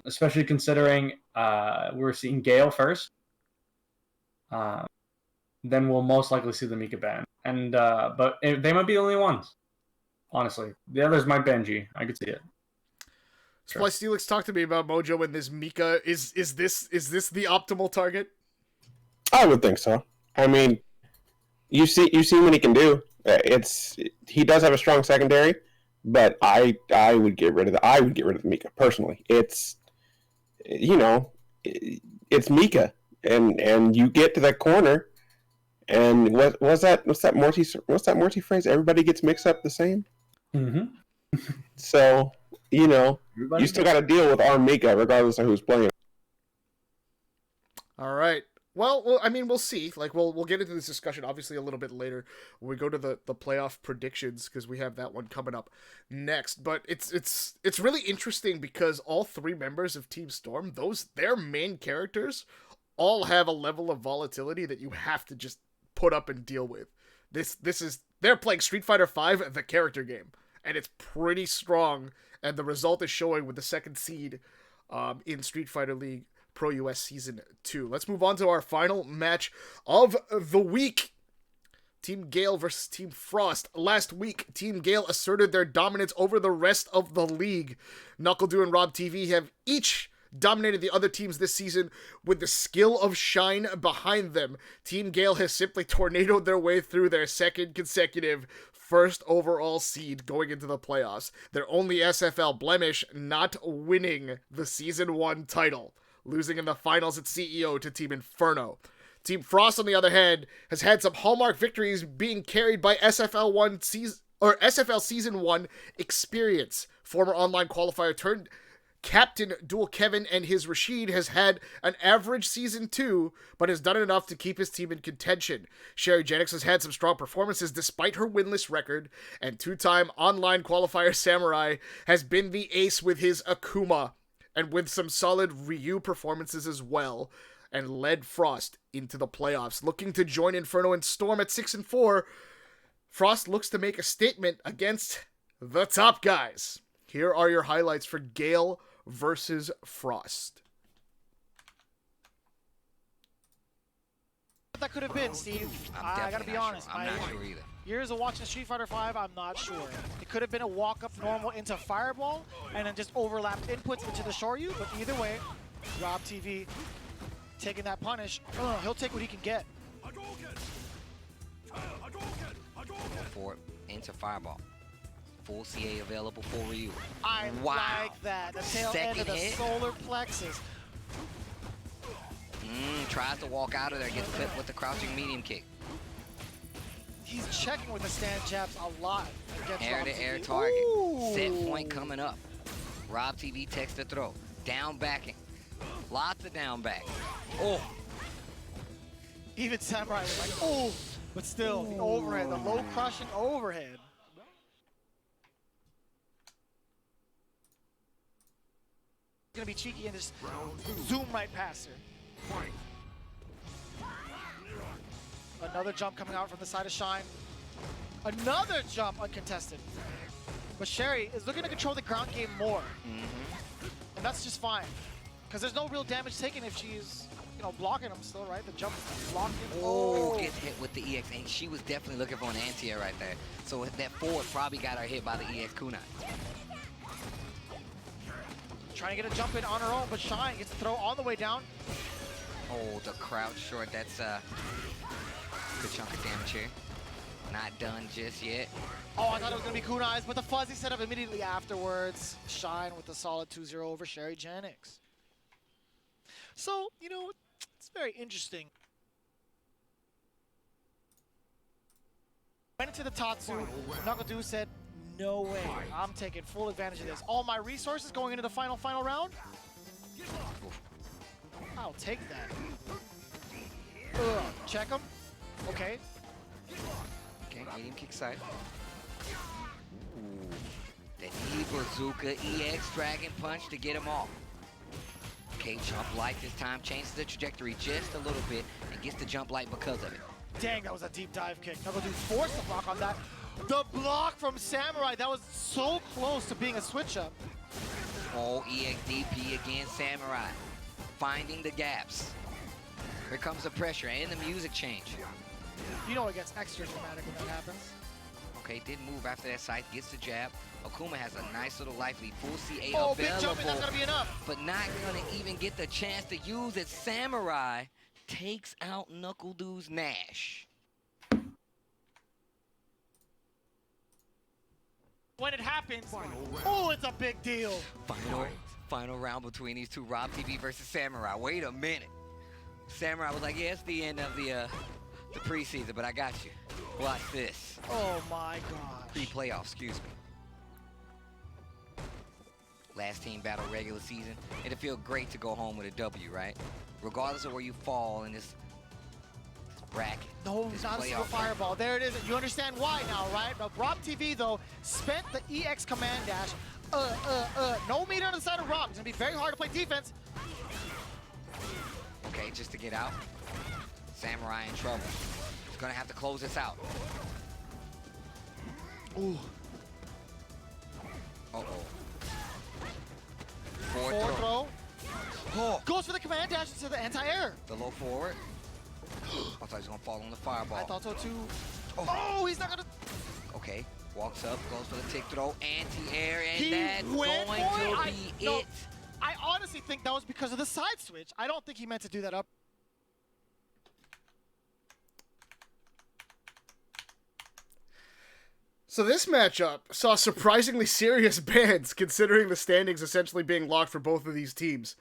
especially considering we're seeing Gale first. Then we'll most likely see the Mika ban, and but they might be the only ones. Honestly, the others might ban G. I could see it. SplicedHelix, talk to me about Mojo and this Mika. Is this the optimal target? I would think so. I mean, you've seen what he can do. He does have a strong secondary. But I would get rid of the Mika personally. It's it's Mika, and you get to that corner, and what's that Mortsy phrase? Everybody gets mixed up the same. Mm-hmm. So you still got to deal with our Mika regardless of who's playing. All right. Well, I mean, we'll see. Like, we'll get into this discussion obviously a little bit later when we go to the playoff predictions, because we have that one coming up next. But it's really interesting because all three members of Team Storm, their main characters, all have a level of volatility that you have to just put up and deal with. They're playing Street Fighter V, the character game, and it's pretty strong. And the result is showing with the second seed in Street Fighter League Pro US Season 2. Let's move on to our final match of the week. Team Gale versus Team Frost. Last week, Team Gale asserted their dominance over the rest of the league. NuckleDu and Rob TV have each dominated the other teams this season with the skill of Shine behind them. Team Gale has simply tornadoed their way through their second consecutive first overall seed going into the playoffs. Their only SFL blemish, not winning the Season 1 title, losing in the finals at CEO to Team Inferno. Team Frost, on the other hand, has had some hallmark victories being carried by SFL Season 1 experience. Former online qualifier turned captain Dual Kevin and his Rashid has had an average Season 2, but has done enough to keep his team in contention. Sherry Jennings has had some strong performances despite her winless record, and two-time online qualifier Samurai has been the ace with his Akuma, and with some solid Ryu performances as well, and led Frost into the playoffs. Looking to join Inferno and Storm at 6-4, Frost looks to make a statement against the top guys. Here are your highlights for Gale versus Frost. That could have been, Steve. I gotta be honest. I'm not sure either. Years of watching Street Fighter V, I'm not sure. It could have been a walk-up normal into Fireball, and then just overlapped inputs into the Shoryu, but either way, Rob TV taking that punish. He'll take what he can get. Go for it, into Fireball. Full CA available for Ryu. I like that. The tail end of the solar plexus. Tries to walk out of there, gets clipped with the crouching medium kick. He's checking with the stand jabs a lot against Air-to-air target. Set point coming up. Rob TV takes the throw. Down backing. Lots of down back. Oh. Even Samurai was like, oh. But still, the overhead, the low crushing overhead. He's gonna be cheeky and just zoom right past her. Another jump coming out from the side of Shine. Another jump uncontested. But Sherry is looking to control the ground game more. And that's just fine. Because there's no real damage taken if she's, blocking him still, right? The jump is blocking. Oh, gets hit with the EX. And she was definitely looking for an anti-air right there. So that forward probably got her hit by the EX kunai. Trying to get a jump in on her own, but Shine gets the throw all the way down. Oh, the crouch short. That's a good chunk of damage here. Not done just yet. Oh, I thought it was going to be Kunai's, but the fuzzy setup immediately afterwards. Shine with a solid 2-0 over Sherry Janix. So, you know, it's very interesting. Went into the Tatsu. Knuckle said, no way. I'm taking full advantage of this. All my resources going into the final round? I'll take that. Check him. Okay. Okay, medium kick side. Ooh. The E-Bazooka EX Dragon Punch to get him off. Okay, jump light this time changes the trajectory just a little bit and gets the jump light because of it. Dang, that was a deep dive kick. Knuckle forced the block on that. The block from Samurai, that was so close to being a switch up. Oh, EXDP against Samurai. Finding the gaps. Here comes the pressure and the music change. You know it gets extra dramatic when that happens. Okay, did move after that side, gets the jab. Akuma has a nice little life lead, full C8 Oh, available, big jumping, that's gonna be enough. but not gonna even get the chance to use it. Samurai takes out Knuckle Dude's Nash. When it happens, oh, it's a big deal. Final round between these two, Rob TV versus Samurai. Wait a minute. Samurai was like, yeah, it's the end of the preseason, but I got you. Watch this. Oh my gosh. Pre-playoff, excuse me. Last team battle regular season. It'd feel great to go home with a W, right? Regardless of where you fall in this bracket. No, this not a single playoff fireball. There it is. You understand why now, right? Now, Rob TV, though, spent the EX command dash. No meter on the side of Rob. It's going to be very hard to play defense. Okay, just to get out. Samurai in trouble. He's going to have to close this out. Ooh. Uh-oh. Forward throw. Oh. Goes for the command dash into the anti-air. The low forward. I thought he was going to fall on the fireball. I thought so too. Oh, he's not going to. Okay, walks up, goes for the tick throw, anti-air, and He that's went going for to it. be No, it. I honestly think that was because of the side switch. I don't think he meant to do that up. So this matchup saw surprisingly serious bans, considering the standings essentially being locked for both of these teams.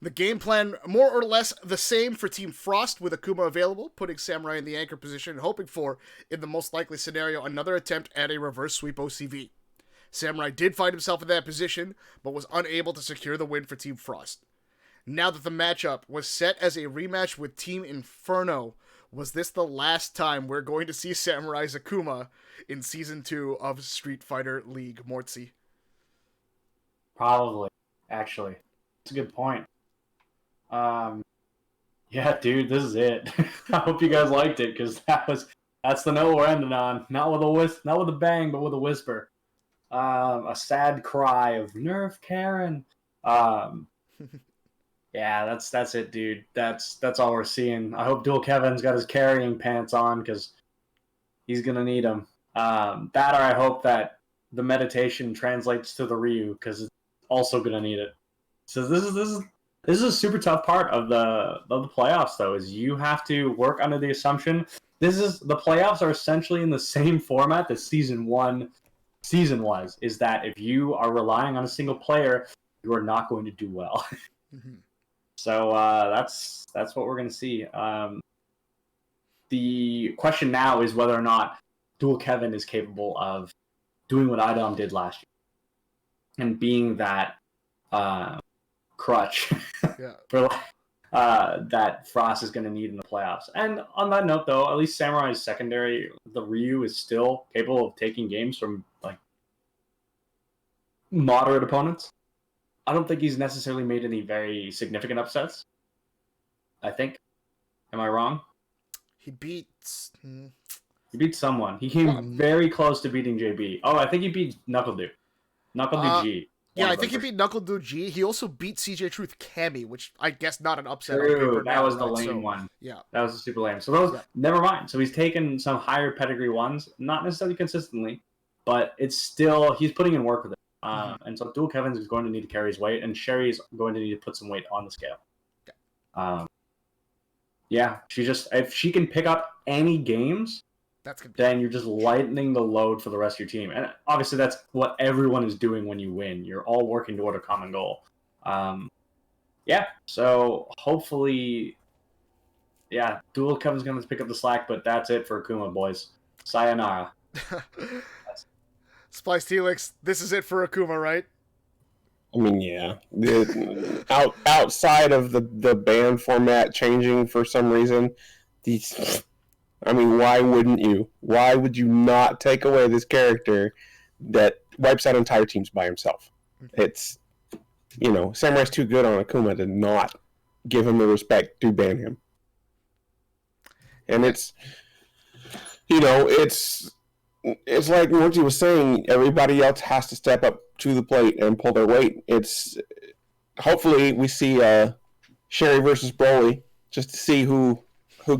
The game plan more or less the same for Team Frost, with Akuma available, putting Samurai in the anchor position and hoping for, in the most likely scenario, another attempt at a reverse sweep OCV. Samurai did find himself in that position, but was unable to secure the win for Team Frost. Now that the matchup was set as a rematch with Team Inferno, was this the last time we're going to see Samurai's Akuma in Season 2 of Street Fighter League, Mortsy? Probably, actually. That's a good point. Yeah, dude, this is it. I hope you guys liked it, because that's the note we're ending on. Not with a bang, but with a whisper. A sad cry of Nerf Karen. Yeah, that's it, dude. That's all we're seeing. I hope Dual Kevin's got his carrying pants on, because he's gonna need them. That, or I hope that the meditation translates to the Ryu, because it's also gonna need it. So this is a super tough part of the playoffs, though, is you have to work under the assumption the playoffs are essentially in the same format that Season 1 was, is that if you are relying on a single player, you are not going to do well. Mm-hmm. So that's what we're going to see. The question now is whether or not Dual Kevin is capable of doing what Idom did last year and being that crutch Yeah. for that Frost is going to need in the playoffs. And on that note, though, at least Samurai's secondary, the Ryu, is still capable of taking games from like moderate opponents. I don't think he's necessarily made any very significant upsets. I think. Am I wrong? He beat someone. He came very close to beating JB. Oh, I think he beat Knuckle G. Yeah, I think he beat Knuckle Dude G. He also beat CJ Truth Cammy, which I guess not an upset. True, on that was the lame one. Yeah. That was super lame. So those, never mind. So he's taken some higher pedigree ones, not necessarily consistently, but it's still, he's putting in work with it. And so Dual Kevins is going to need to carry his weight, and Sherry's going to need to put some weight on the scale. Yeah, if she can pick up any games, then you're just lightening the load for the rest of your team. And obviously that's what everyone is doing when you win. You're all working toward a common goal. So hopefully, Dual Kevin's going to pick up the slack, but that's it for Akuma, boys. Sayonara. SplicedHelix, this is it for Akuma, right? I mean, yeah. Outside of the band format changing for some reason, why wouldn't you? Why would you not take away this character that wipes out entire teams by himself? It's, Samurai's too good on Akuma to not give him the respect to ban him. And it's like Mortsy was saying, everybody else has to step up to the plate and pull their weight. Hopefully we see Sherry versus Broly just to see who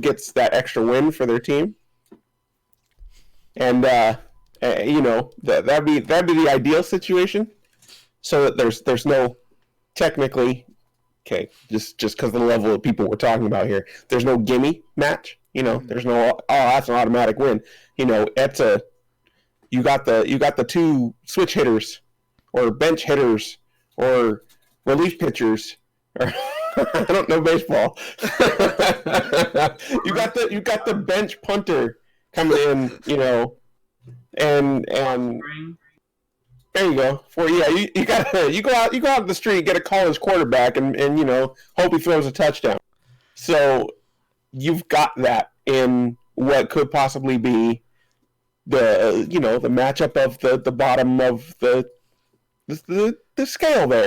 gets that extra win for their team. And that'd be the ideal situation, so that there's no technically, just because of the level of people we're talking about here, there's no gimme match. There's no that's an automatic win. You got the two switch hitters or bench hitters or relief pitchers or I don't know baseball. you got the bench punter coming in, and there you go. You go out in the street, get a college quarterback, and hope he throws a touchdown. So you've got that in what could possibly be the matchup of the bottom of the scale there.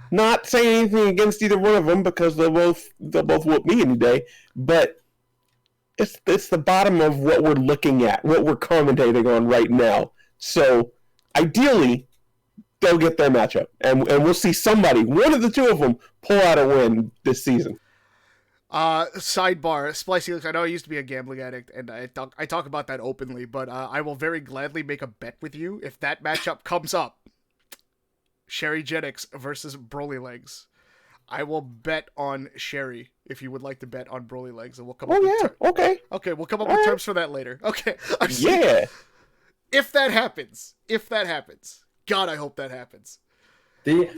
Not saying anything against either one of them because they'll both whoop me any day, but it's the bottom of what we're looking at, what we're commentating on right now. So ideally, they'll get their matchup, and we'll see somebody, one of the two of them, pull out a win this season. Sidebar, SplicedHelix, I know I used to be a gambling addict, and I talk about that openly, but I will very gladly make a bet with you if that matchup comes up. Sherry Jetix versus Broly Legs. I will bet on Sherry if you would like to bet on Broly Legs, and we'll come up with okay. Okay, we'll come up with terms for that later. Okay. Yeah. If that happens, God, I hope that happens. I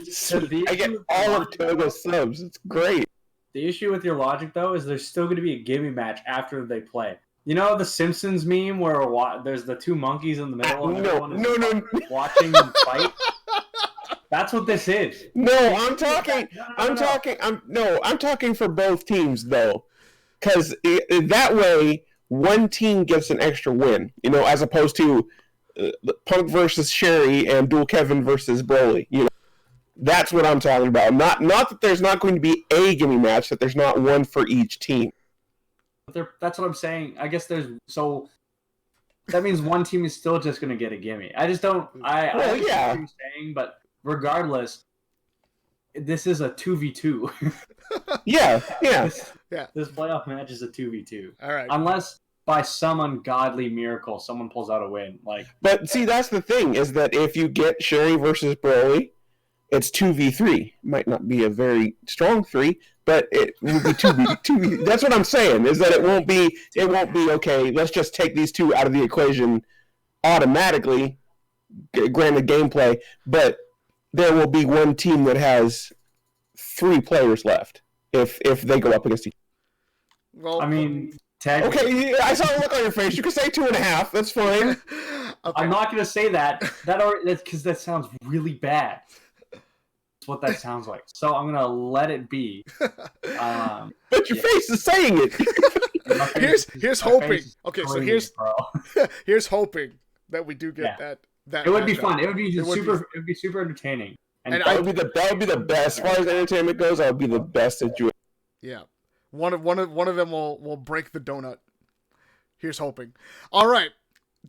get all of Toga's subs. It's great. The issue with your logic, though, is there's still going to be a gimme match after they play. You know the Simpsons meme where there's the two monkeys in the middle and everyone is watching them fight? That's what this is. No, I'm talking for both teams, though. Because that way, one team gets an extra win, as opposed to Punk versus Sherry and Dual Kevin versus Broly, That's what I'm talking about. Not that there's not going to be a gimme match, that there's not one for each team. That's what I'm saying. I guess so that means one team is still just going to get a gimme. I just don't. I understand what you're saying, but regardless, this is a 2v2. Yeah. This playoff match is a 2v2. All right. Unless by some ungodly miracle someone pulls out a win. But see, that's the thing, is that if you get Sherry versus Broly, it's 2v3. Might not be a very strong 3, but it will be 2v2. That's what I'm saying, is that it won't be okay, let's just take these two out of the equation automatically, granted gameplay, but there will be one team that has 3 players left if they go up against each other. Well, okay, I saw a look on your face. You can say 2.5. That's fine. Okay. I'm not going to say that. That's because that sounds really bad. That's what that sounds like. So I'm going to let it be. But your face is saying it. Here's hoping. Okay, so here's hoping that we do get that. It would be fun. It would be super entertaining. And that would be the best. As far as entertainment goes, that would be the best that you. Yeah. One of them will break the donut. Here's hoping. All right.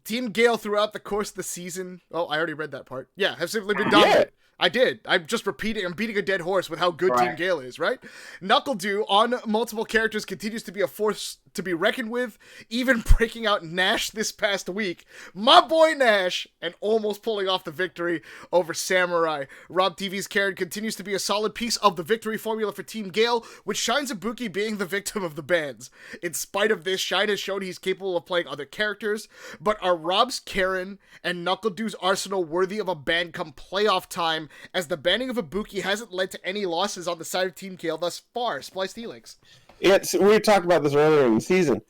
Team Gale throughout the course of the season. Oh, I already read that part. Yeah, have simply been dominant. I did. I'm just repeating. I'm beating a dead horse with how good Team Gale is, right? Knuckle Dew on multiple characters continues to be a force to be reckoned with, even breaking out Nash this past week. My boy Nash, and almost pulling off the victory over Samurai. Rob TV's Karen continues to be a solid piece of the victory formula for Team Gale, with Shine Ibuki being the victim of the bans. In spite of this, Shine has shown he's capable of playing other characters, but are Rob's Karen and NuckleDu's Arsenal worthy of a ban come playoff time, as the banning of Ibuki hasn't led to any losses on the side of Team Gale thus far? SplicedHelix. We talked about this earlier in the season.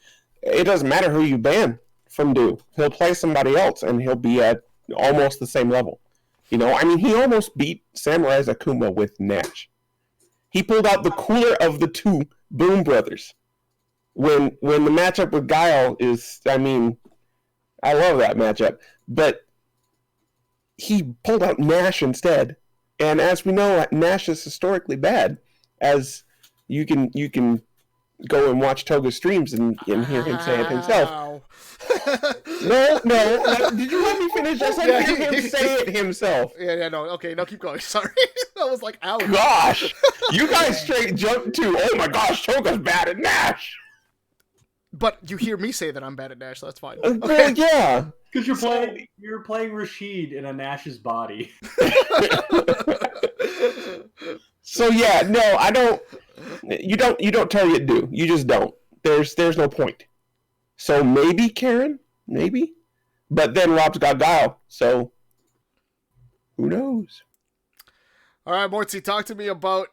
It doesn't matter who you ban from Du. He'll play somebody else, and he'll be at almost the same level. You know, I mean, he almost beat Samurai's Akuma with Nash. He pulled out the cooler of the two Boom Brothers. When the matchup with Guile is, I mean, I love that matchup, but he pulled out Nash instead. And as we know, Nash is historically bad, as you can go and watch Toga's streams and hear him say it himself. No. Did you let me finish? I said hear him say it himself. Yeah, no. Okay, no, keep going. Sorry. I was like, ouch. Gosh. You guys straight jumped to, oh my gosh, Toga's bad at Nash. But you hear me say that I'm bad at Nash, so that's fine. Well, yeah. Because you're playing Rashid in a Nash's body. So yeah, no, I don't. You don't target Du. You just don't. There's no point. So maybe Karen, maybe, but then Rob's got Guile. So who knows? All right, Mortsy, talk to me about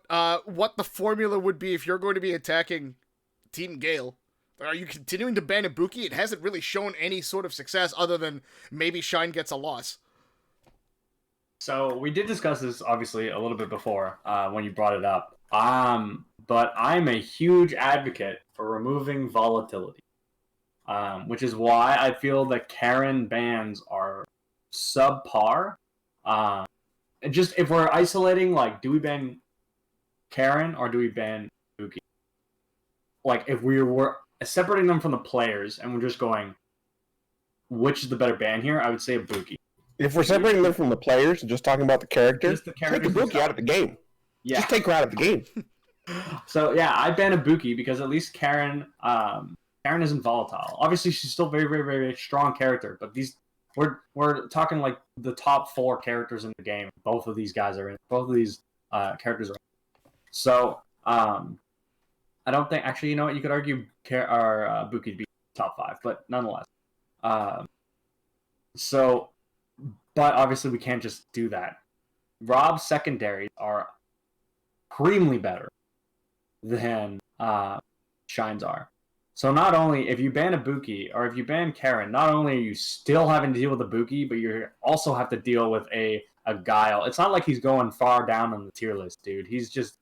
what the formula would be if you're going to be attacking Team Gale. Are you continuing to ban Ibuki? It hasn't really shown any sort of success other than maybe Shine gets a loss. So we did discuss this obviously a little bit before when you brought it up. But I'm a huge advocate for removing volatility, which is why I feel that Karen bans are subpar. Just if we're isolating, like, do we ban Karen or do we ban Ibuki? Like, if we were separating them from the players and we're just going, which is the better ban here? I would say Ibuki. If we're separating them from the players and just talking about the characters, take Ibuki out of the game. Yeah. Just take her out of the game. So yeah, I ban Ibuki because at least Karen isn't volatile. Obviously, she's still very, very, very strong character, but we're talking like the top 4 characters in the game. Both of these characters are in. So I don't think, actually, you know what? You could argue Ibuki to be top 5, but nonetheless. But obviously we can't just do that. Rob's secondaries are supremely better than Shine's are. So not only, if you ban Ibuki, or if you ban Karen, not only are you still having to deal with Ibuki, but you also have to deal with a Guile. It's not like he's going far down on the tier list, dude. He's just,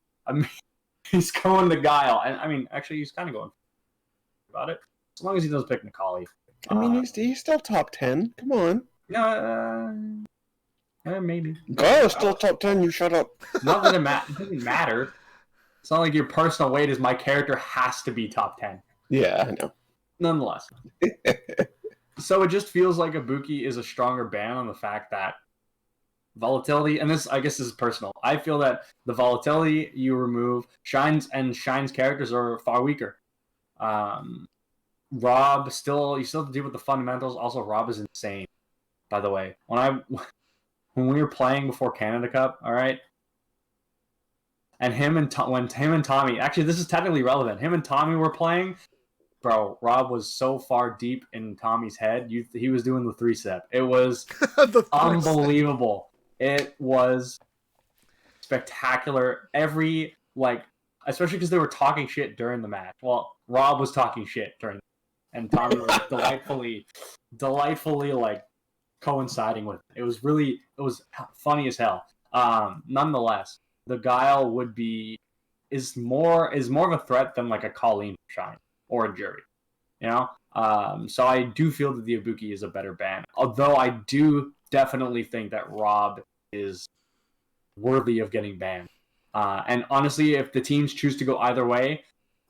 he's going to Guile. And I mean, actually, he's kind of going about it. As long as he doesn't pick Nikali. I mean, he's still top 10. Come on. Maybe. Guile's still top 10. You shut up. Not that it doesn't matter. It's not like your personal weight is my character has to be top 10. Yeah, I know. Nonetheless. So it just feels like Ibuki is a stronger ban on the fact that volatility, and this, I guess, is personal. I feel that the volatility you remove, Shine's characters are far weaker. Rob, you still have to deal with the fundamentals. Also, Rob is insane, by the way. When we were playing before Canada Cup, all right, and when him and Tommy, actually, this is technically relevant. Him and Tommy were playing, bro. Rob was so far deep in Tommy's head. He was doing the 3-step. It was unbelievable. It was spectacular. Especially because they were talking shit during the match. Well, Rob was talking shit during, and Tommy was delightfully like coinciding with it. It was funny as hell. Nonetheless, the Guile is more of a threat than like a Colleen Shine or a Jury, you know. So I do feel that the Ibuki is a better ban. Although I do definitely think that Rob is worthy of getting banned. And honestly, if the teams choose to go either way,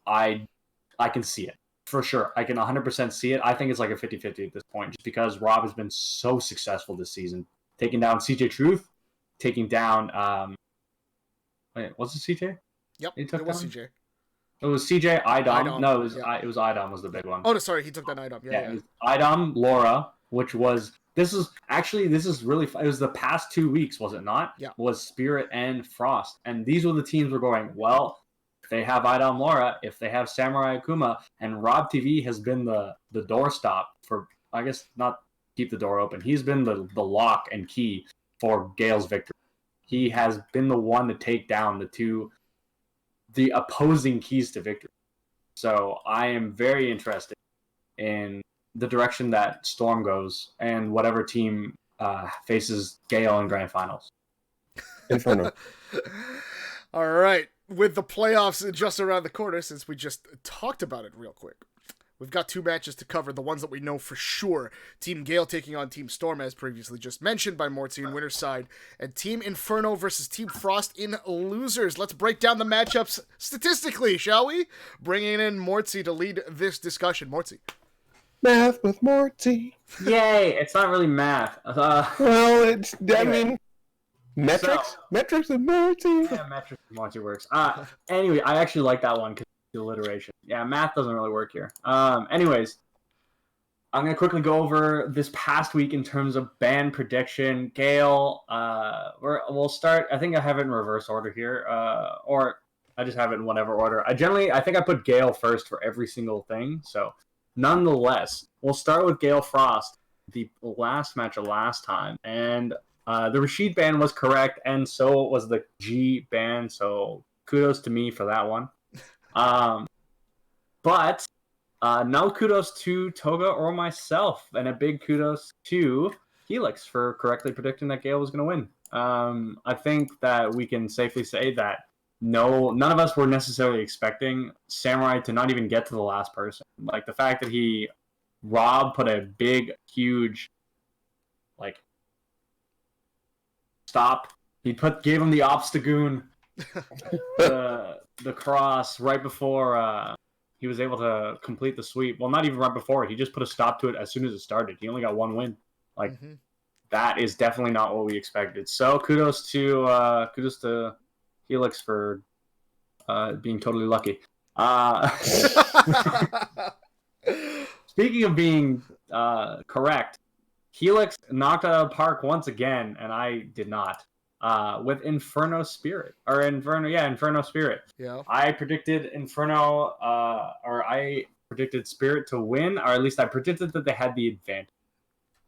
I can see it. For sure. I can 100% see it. I think it's like a 50-50 at this point, just because Rob has been so successful this season. Taking down CJ Truth, taking down... wait, was it CJ? Yep, it was CJ. It was CJ, IDOM. IDOM, No, it was yeah. it was IDOM was the big one. Oh, no, sorry, he took that item. It was IDOM, Laura, which was this is really it was the past 2 weeks, was it not? Yeah. Was Spirit and Frost, and these were the teams we're going. Well, if they have IDOM Laura, if they have Samurai Akuma, and Rob TV has been the doorstop for, I guess, not keep the door open. He's been the lock and key for Gale's victory. He has been the one to take down the opposing keys to victory. So I am very interested in the direction that Storm goes and whatever team faces Gale in Grand Finals. Inferno. All right. With the playoffs just around the corner, since we just talked about it real quick, we've got 2 matches to cover, the ones that we know for sure. Team Gale taking on Team Storm, as previously just mentioned by Mortsy in winner's side, and Team Inferno versus Team Frost in losers. Let's break down the matchups statistically, shall we? Bringing in Mortsy to lead this discussion. Mortsy. Math with Mortsy. Yay! It's not really math. Well, I mean, metrics with Mortsy. Yeah, metrics with Mortsy works. Anyway, I actually like that one because the alliteration. Yeah, math doesn't really work here. Anyways, I'm going to quickly go over this past week in terms of ban prediction. Gale, we'll start. I think I have it in reverse order here, or I just have it in whatever order. I think I put Gale first for every single thing. So, nonetheless, we'll start with Gale Frost, the last match of last time, and the Rashid ban was correct, and so was the G ban. So, kudos to me for that one. But no kudos to Toga or myself, and a big kudos to Helix for correctly predicting that Gale was going to win. I think that we can safely say that none of us were necessarily expecting Samurai to not even get to the last person. Like the fact that Rob put a big, huge, stop. He gave him the obstagoon. The cross right before he was able to complete the sweep. Well, not even right before. He just put a stop to it as soon as it started. He only got 1 win. That is definitely not what we expected. So kudos to Helix for being totally lucky. Speaking of being correct, Helix knocked it out of the park once again, and I did not. With Inferno Spirit. Yeah. I predicted I predicted Spirit to win, or at least I predicted that they had the advantage.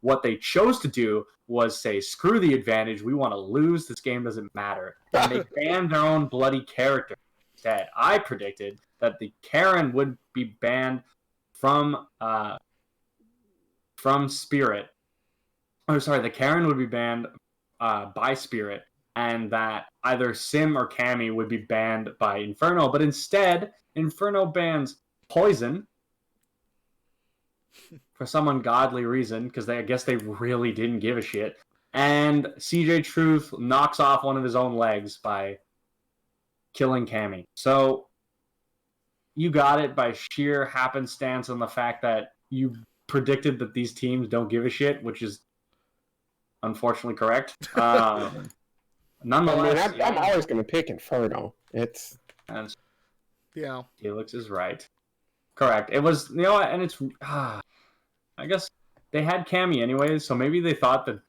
What they chose to do was say, screw the advantage, we want to lose, this game doesn't matter. And they banned their own bloody character instead. I predicted that the Karen would be banned from Spirit. Oh, sorry, the Karen would be banned by Spirit, and that either Sim or Cammy would be banned by Inferno, but instead, Inferno bans Poison for some ungodly reason, because I guess they really didn't give a shit, and CJ Truth knocks off one of his own legs by killing Cammy. So, you got it by sheer happenstance on the fact that you predicted that these teams don't give a shit, which is unfortunately correct. Nonetheless, I'm always going to pick Inferno. Yeah. Helix is right. Correct. It was, and it's, I guess they had Cammy anyways, so maybe they thought that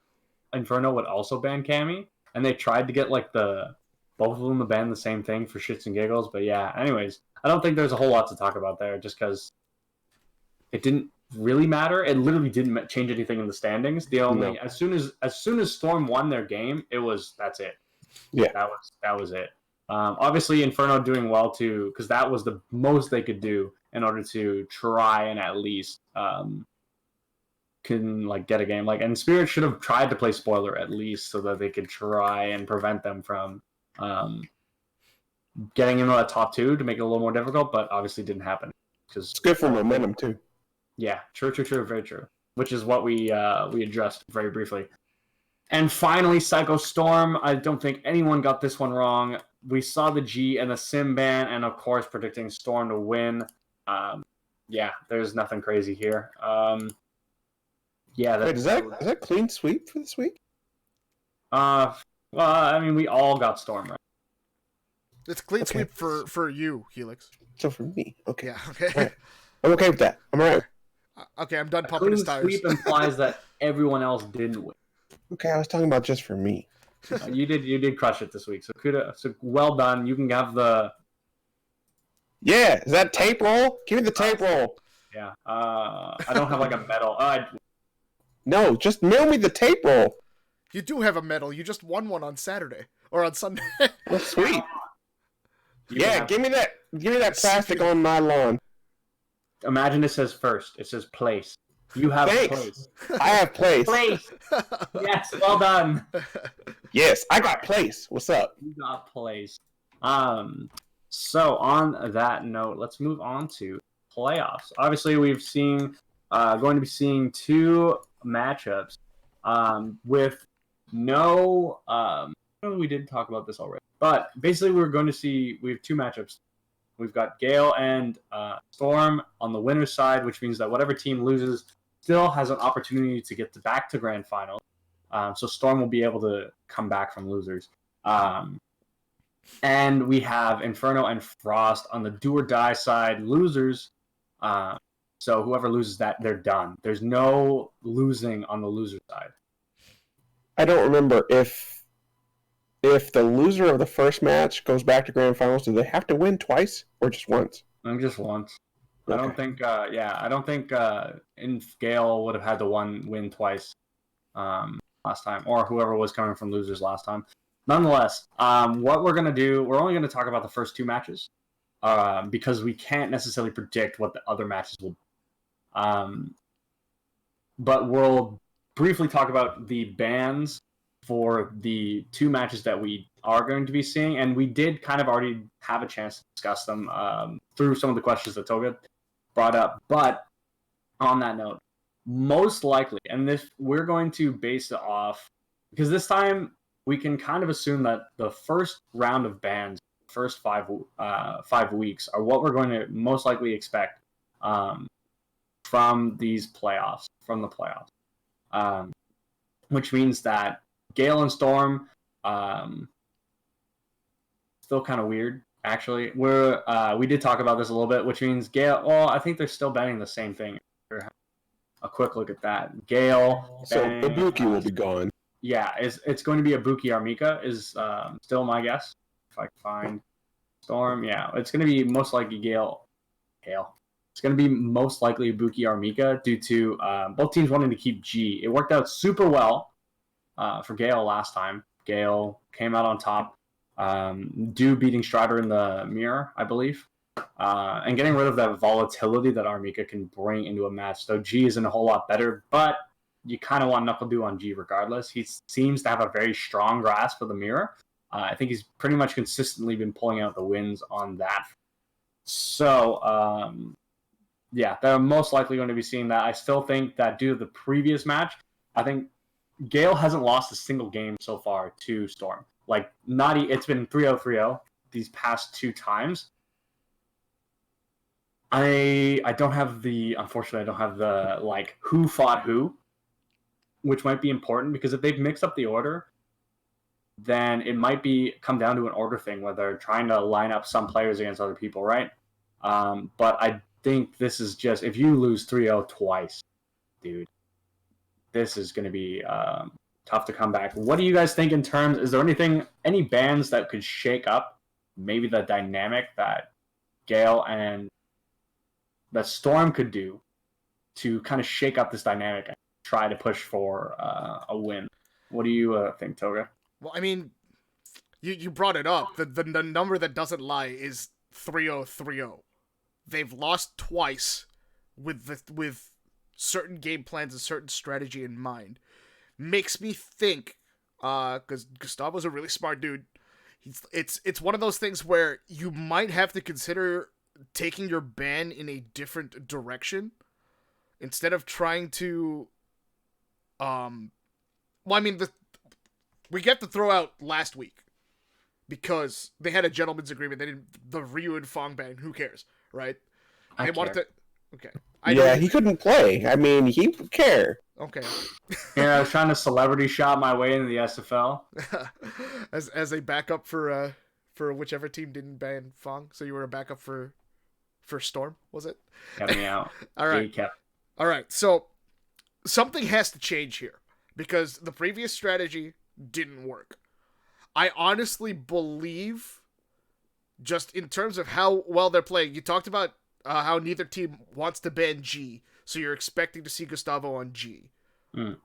Inferno would also ban Cammy, and they tried to get both of them to ban the same thing for shits and giggles. But yeah, anyways, I don't think there's a whole lot to talk about there, just because it didn't really matter. It literally didn't change anything in the standings. As soon as Storm won their game, that's it. Yeah, that was it. Obviously Inferno doing well too, because that was the most they could do in order to try and at least can get a game. And Spirit should have tried to play spoiler at least, so that they could try and prevent them from getting into that top 2 to make it a little more difficult, but obviously didn't happen. It's good for momentum too. Yeah, true, very true. Which is what we addressed very briefly. And finally, Psycho Storm. I don't think anyone got this one wrong. We saw the G and the Sim ban, and of course predicting Storm to win. Yeah, there's nothing crazy here. Wait, is that clean sweep for this week? Well, I mean, we all got Storm right. It's clean Okay. sweep for you, Helix. So for me, okay. Yeah, okay. All right. I'm okay with that. I'm all right. Okay, I'm done A pumping his clean tires. sweep implies that everyone else didn't win. Okay, I was talking about just for me. You did crush it this week. So kudos. So well done. You can have the Yeah, is that tape roll? Give me the tape roll. yeah. I don't have like a medal. No, just mail me the tape roll. You do have a medal. You just won one on Saturday or on Sunday. Well, sweet. You Yeah, have- give me that. Give me that plastic on my lawn. Imagine it says first. It says place. You have Thanks. place. I have place. Place. Yes, well done. Yes, I got place. What's up? You got place. So on that note, let's move on to playoffs. Obviously, we've seen going to be seeing two matchups with no. We did talk about this already, but basically, we have two matchups. We've got Gale and Storm on the winner's side, which means that whatever team loses still has an opportunity to get back to grand final. So Storm will be able to come back from losers. And we have Inferno and Frost on the do or die side, losers. So whoever loses that, they're done. There's no losing on the loser side. I don't remember if the loser of the first match goes back to grand finals. Do they have to win twice or just once? Just once. Okay. I don't think. I don't think Gale would have had to win twice last time, or whoever was coming from losers last time. Nonetheless, what we're gonna do, we're only gonna talk about the first two matches, because we can't necessarily predict what the other matches will be. But we'll briefly talk about the bans for the two matches that we are going to be seeing, and we did kind of already have a chance to discuss them through some of the questions that Toga brought up. But on that note, most likely, and this we're going to base it off, because this time we can kind of assume that the first round of bans, first 5 weeks, are what we're going to most likely expect from the playoffs. Which means that Gale and Storm, still kind of weird. Actually, we did talk about this a little bit, which means Gale. Well, I think they're still banning the same thing. A quick look at that. Gale. So Ibuki will be gone. Yeah, it's going to be Ibuki Armika is still my guess. If I can find Storm, yeah, it's going to be most likely Gale. It's going to be most likely Ibuki Armika due to both teams wanting to keep G. It worked out super well for Gale last time. Gale came out on top. Beating Strider in the mirror, I believe. And getting rid of that volatility that Armika can bring into a match. So G isn't a whole lot better, but you kind of want Knuckle on G regardless. He seems to have a very strong grasp of the mirror. I think he's pretty much consistently been pulling out the wins on that. So, yeah, they're most likely going to be seeing that. I still think that due to the previous match, I think Gale hasn't lost a single game so far to Storm. Like, it's been 3-0, 3-0 these past two times. Unfortunately, I don't have the, like, who fought who, which might be important, because if they've mixed up the order, then it might come down to an order thing where they're trying to line up some players against other people, right? But I think this is just, if you lose 3-0 twice, dude, this is going to be tough to come back. What do you guys think in terms, is there any bands that could shake up maybe the dynamic that Gale and that Storm could do to kind of shake up this dynamic and try to push for a win? What do you think, Toga? Well, I mean, you brought it up. The number that doesn't lie is 3-0, 3-0. They've lost twice with certain game plans and certain strategy in mind. Makes me think, because Gustavo's a really smart dude. It's one of those things where you might have to consider taking your ban in a different direction instead of trying to. We get to throw out last week because they had a gentleman's agreement. They didn't. The Ryu and Fong ban. Who cares, right? I wanted to. Okay. He couldn't play. I mean, he would care. Okay. Yeah, I was trying to celebrity shot my way into the SFL. as a backup for for whichever team didn't ban Fong. So you were a backup for Storm, was it? Kept me out. All right. All right. So something has to change here because the previous strategy didn't work. I honestly believe, just in terms of how well they're playing, you talked about how neither team wants to ban G, so you're expecting to see Gustavo on G. Mm.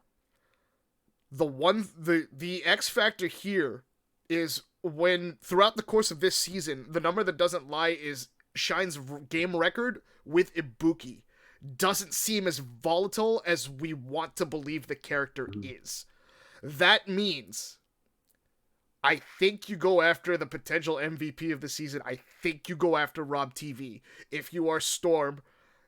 The X factor here is when throughout the course of this season, the number that doesn't lie is Shine's game record with Ibuki doesn't seem as volatile as we want to believe the character is. That means I think you go after the potential MVP of the season. I think you go after Rob TV. If you are Storm,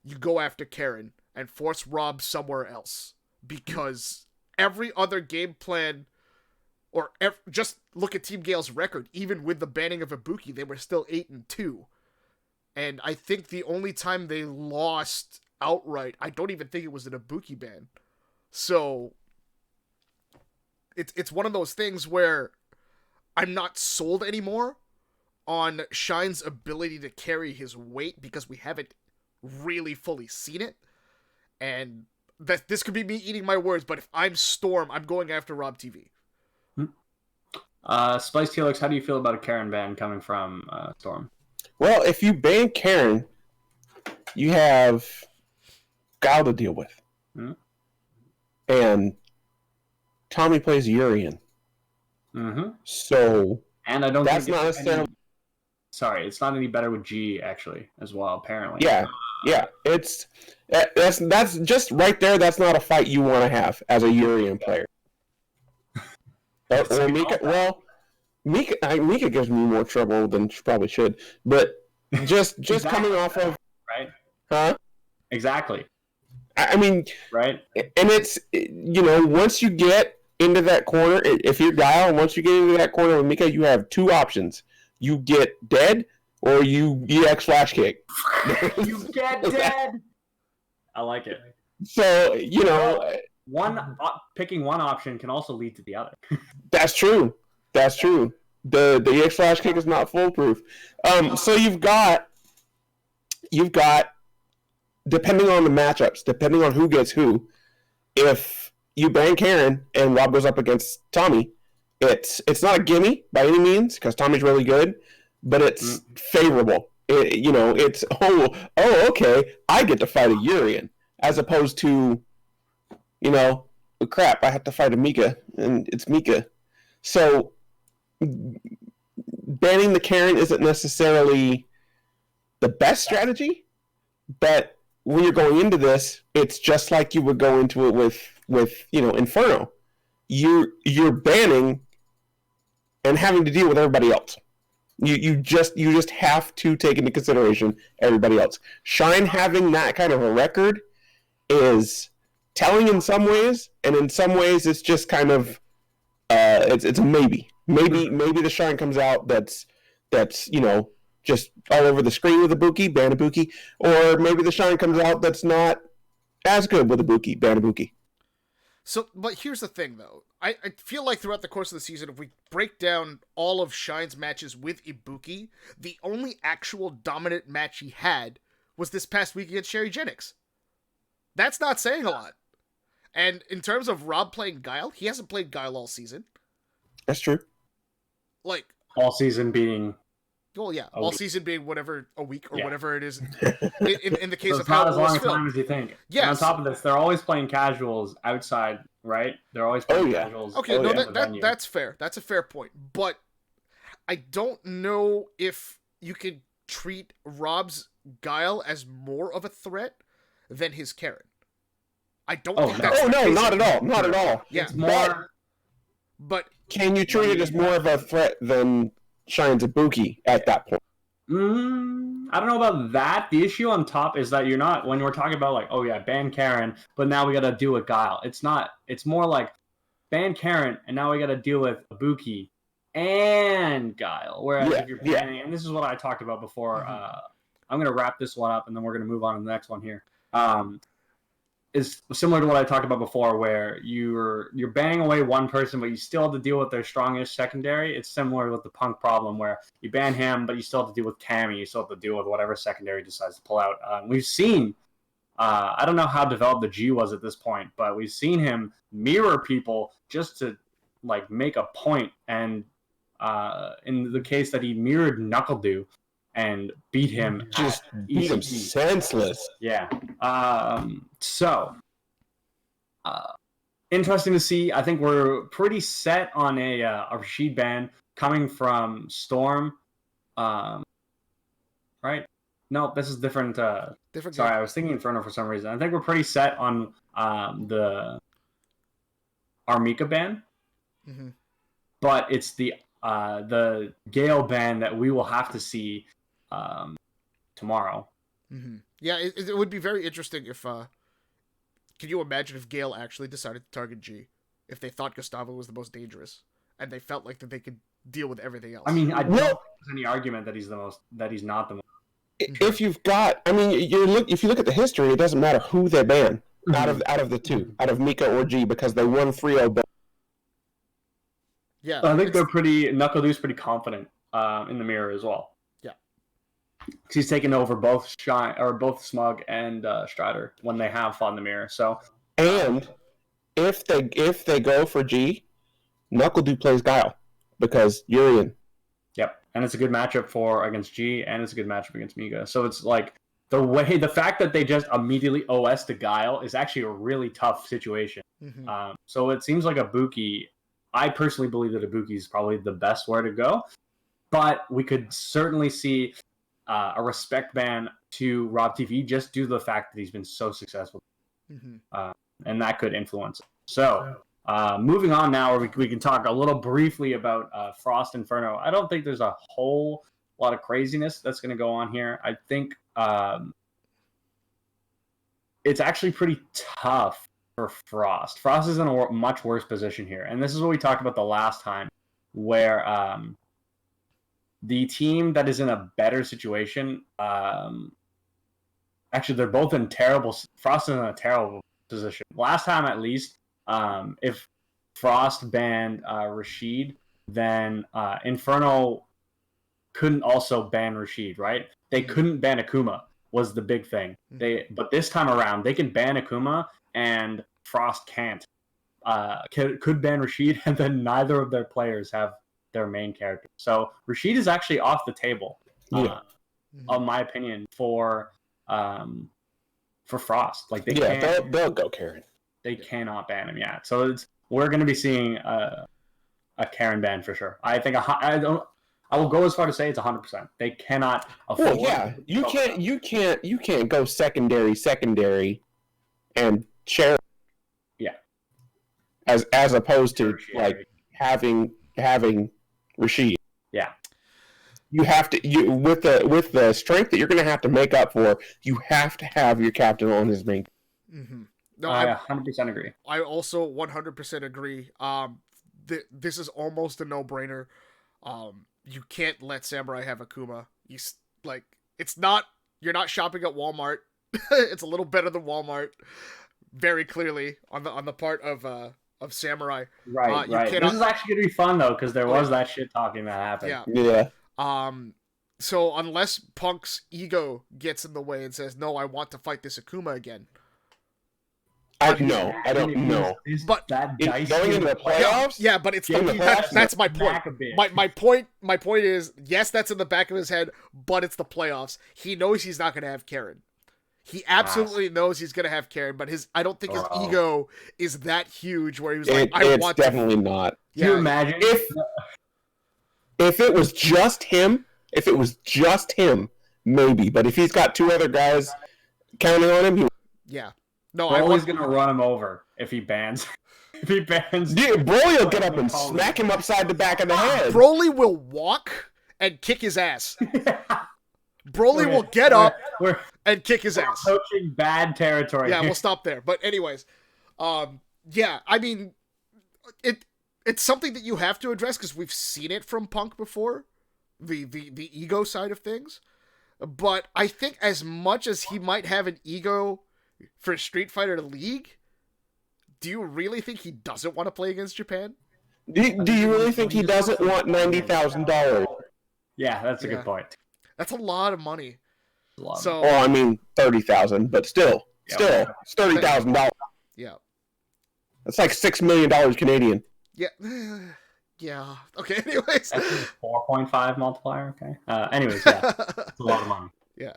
you go after Karen and force Rob somewhere else. Because every other game plan, or just look at Team Gale's record, even with the banning of Ibuki, they were still 8-2. And I think the only time they lost outright, I don't even think it was an Ibuki ban. So it's one of those things where I'm not sold anymore on Shine's ability to carry his weight because we haven't really fully seen it. And that this could be me eating my words, but if I'm Storm, I'm going after Rob TV. SplicedHelix, how do you feel about a Karen ban coming from Storm? Well, if you ban Karen, you have Guile to deal with. Hmm? And Tommy plays Urian. Mm-hmm. So and I don't that's think not necessarily... Sorry, it's not any better with G, actually, as well, apparently. Yeah. That's just right there, that's not a fight you want to have as a Urian player. Or Mika, well... Mika gives me more trouble than she probably should, but just exactly. Coming off of right, huh? Exactly. I mean, right, and it's once you get into that corner, if you're Guile, once you get into that corner with Mika, you have two options: you get dead or you EX flash kick. You get dead. I like it. So picking one option can also lead to the other. That's true. The EX flash kick is not foolproof. So you've got depending on the matchups, depending on who gets who, if you ban Karen and Rob goes up against Tommy, it's not a gimme by any means because Tommy's really good, but it's favorable. It's okay, I get to fight a Urian as opposed to crap, I have to fight a Mika and it's Mika. So banning the Karen isn't necessarily the best strategy, but when you're going into this, it's just like you would go into it with Inferno. You're banning and having to deal with everybody else. You just have to take into consideration everybody else. Shine having that kind of a record is telling in some ways, and in some ways it's just kind of it's a maybe. Maybe the Shine comes out that's just all over the screen with Ibuki, ban Ibuki, or maybe the Shine comes out that's not as good with Ibuki, ban Ibuki. So, but here's the thing, though. I feel like throughout the course of the season, if we break down all of Shine's matches with Ibuki, the only actual dominant match he had was this past week against Sherry Jennings. That's not saying a lot. And in terms of Rob playing Guile, he hasn't played Guile all season. That's true. Like all season being... Well, yeah, all season being whatever, a week or whatever it is. In the case so of how it was filmed. It's not as long a time as you think. Yes. And on top of this, they're always playing casuals outside, right? They're always playing casuals. Okay, that's fair. That's a fair point. But I don't know if you could treat Rob's Guile as more of a threat than his Karen. I don't think that's the case. Not at all. Not at all. Yeah. It's more... But can you treat it as more of a threat than Shine's Ibuki at that point? I don't know about that. The issue on top is that you're not, when we're talking about like, oh yeah, ban Karen, but now we got to deal with Guile. It's not, it's more like ban Karen and now we got to deal with Ibuki and Guile. Whereas if you're banning, and this is what I talked about before, I'm going to wrap this one up and then we're going to move on to the next one here. is similar to what I talked about before, where you're banning away one person, but you still have to deal with their strongest secondary. It's similar with the Punk problem, where you ban him, but you still have to deal with Cammy. You still have to deal with whatever secondary decides to pull out. We've seen, I don't know how developed the G was at this point, but we've seen him mirror people just to like make a point. And in the case that he mirrored NuckleDo and beat him, Just beat him senseless. Yeah. Interesting to see. I think we're pretty set on a Rashid ban coming from Storm. Right? No, this is different. Different. Sorry, game. I was thinking Inferno for some reason. I think we're pretty set on the Armika ban, but it's the Gale ban that we will have to see tomorrow. Yeah, it would be very interesting if. Can you imagine if Gale actually decided to target G, if they thought Gustavo was the most dangerous, and they felt like that they could deal with everything else? I mean, I don't think there's any argument that he's not the most. If you've got, I mean, if you look at the history, it doesn't matter who they ban out of the two, out of Mika or G, because they won 3-0. Yeah, I think NuckleDo's pretty confident in the mirror as well. Yeah, he's taken over both Smug and Strider when they have fought in the mirror. So, and if they go for G, NuckleDo plays Guile because Urian. Yep, and it's a good matchup against G, and it's a good matchup against Miga. So it's like the fact that they just immediately OS to Guile is actually a really tough situation. So it seems like Ibuki. I personally believe that Ibuki is probably the best way to go, but we could certainly see a respect ban to Rob TV just due to the fact that he's been so successful, and that could influence it. So moving on now, we can talk a little briefly about Frost Inferno. I don't think there's a whole lot of craziness that's going to go on here. I think it's actually pretty tough for Frost. Frost is in a much worse position here. And this is what we talked about the last time, where the team that is in a better situation, actually, they're both in terrible... Frost is in a terrible position. Last time, at least, if Frost banned Rashid, then Inferno couldn't also ban Rashid, right? They couldn't ban Akuma, was the big thing. But this time around, they can ban Akuma, and Frost can't. Could ban Rashid, and then neither of their players have their main character. So Rashid is actually off the table, in my opinion, for Frost. Like they'll go Karen. They cannot ban him yet. So we're going to be seeing a Karen ban for sure. I think I will go as far to say it's 100%. They cannot afford. Well, yeah, you can't go secondary and share. Yeah. As opposed to like having Rashid. Yeah. You have to with the strength that you're going to have to make up for. You have to have your captain on his main. No, I 100% agree. I also 100% agree. This is almost a no-brainer. You can't let Samurai have Akuma. You're not shopping at Walmart. It's a little better than Walmart, very clearly on the part of Samurai. Right. This is actually gonna be fun though, because there was that shit talking that happened. Yeah. So unless Punk's ego gets in the way and says, "No, I want to fight this Akuma again," I don't know. But going into the playoffs, yeah, but it's that's my point. My point is, yes, that's in the back of his head, but it's the playoffs. He knows he's not going to have Karen. He absolutely knows he's going to have Karen, but I don't think his ego is that huge where he was like, it's definitely not. Can you imagine if it was just him? If it was just him, maybe. But if he's got two other guys counting on him, yeah. No, Broly's going to run him over if he bans. If he bans... Yeah, Broly will get up and smack him upside the back of the head. Broly will walk and kick his ass. Broly will get up and kick his ass. Approaching bad territory. Yeah, we'll stop there. But anyways, yeah, I mean, it's something that you have to address because we've seen it from Punk before, the ego side of things. But I think as much as he might have an ego for Street Fighter League, do you really think he doesn't want to play against Japan? Do you really think he doesn't want $90,000? Yeah, that's a Yeah. good point. That's a lot of money. A lot. So Well, I mean, 30,000, but still, it's $30,000. yeah, That's like $6 million Canadian. yeah, yeah. Okay. Anyways, That's a 4.5 multiplier. Okay. Anyways, yeah, it's a lot of money. yeah.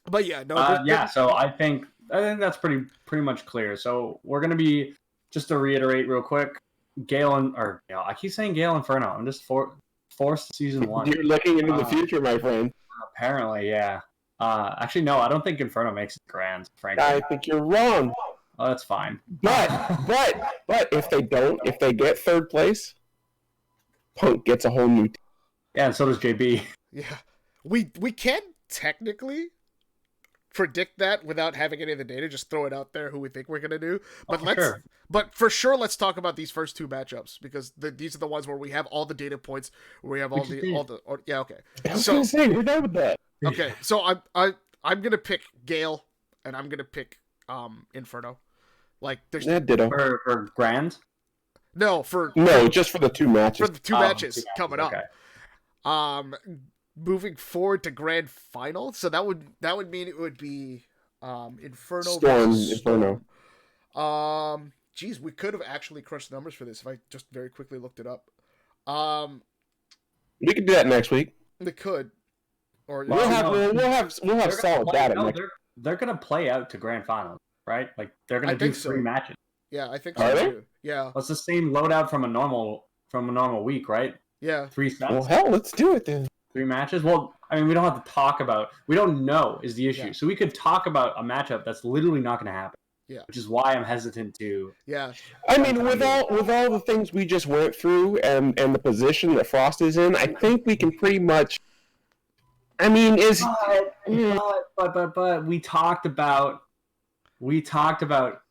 But yeah, no. Yeah. So I think that's pretty much clear. So we're gonna be, just to reiterate real quick, I keep saying Gale Inferno. I'm just forced season 1. You're looking into the future, my friend. Apparently, yeah. Actually, no, I don't think Inferno makes it grand, frankly. I think you're wrong. Oh, that's fine. But if they don't, if they get third place, Punk gets a whole new team. Yeah, and so does JB. Yeah, we can technically predict that without having any of the data. Just throw it out there who we think we're gonna do. But but for sure, let's talk about these first 2 matchups because these are the ones where we have all the data points, where we have yeah, okay. I was gonna say we're done with that. Okay, so I'm gonna pick Gale and I'm gonna pick Inferno. Like there's ditto. For grand? No, just for the 2 matches. for the 2 matches coming up. Okay. Moving forward to grand final, so that would mean it would be Inferno Storm, versus Inferno. Geez, we could have actually crunched the numbers for this if I just very quickly looked it up. We could do that next week. We could, or We'll have solid data. They're gonna play out to grand final, right? Like they're gonna do 3 matches. Yeah, I think Are so they? too. Yeah, Well, it's the same loadout from a normal week, right? yeah. 3 sets. Well, hell, let's do it then. 3 matches. Well, I mean, we don't have to talk about. We don't know is the issue. Yeah. So we could talk about a matchup that's literally not going to happen. Yeah. Which is why I'm hesitant to. Yeah. I mean, with all the things we just went through and the position that Frost is in, I think we can pretty much. I mean, But we talked about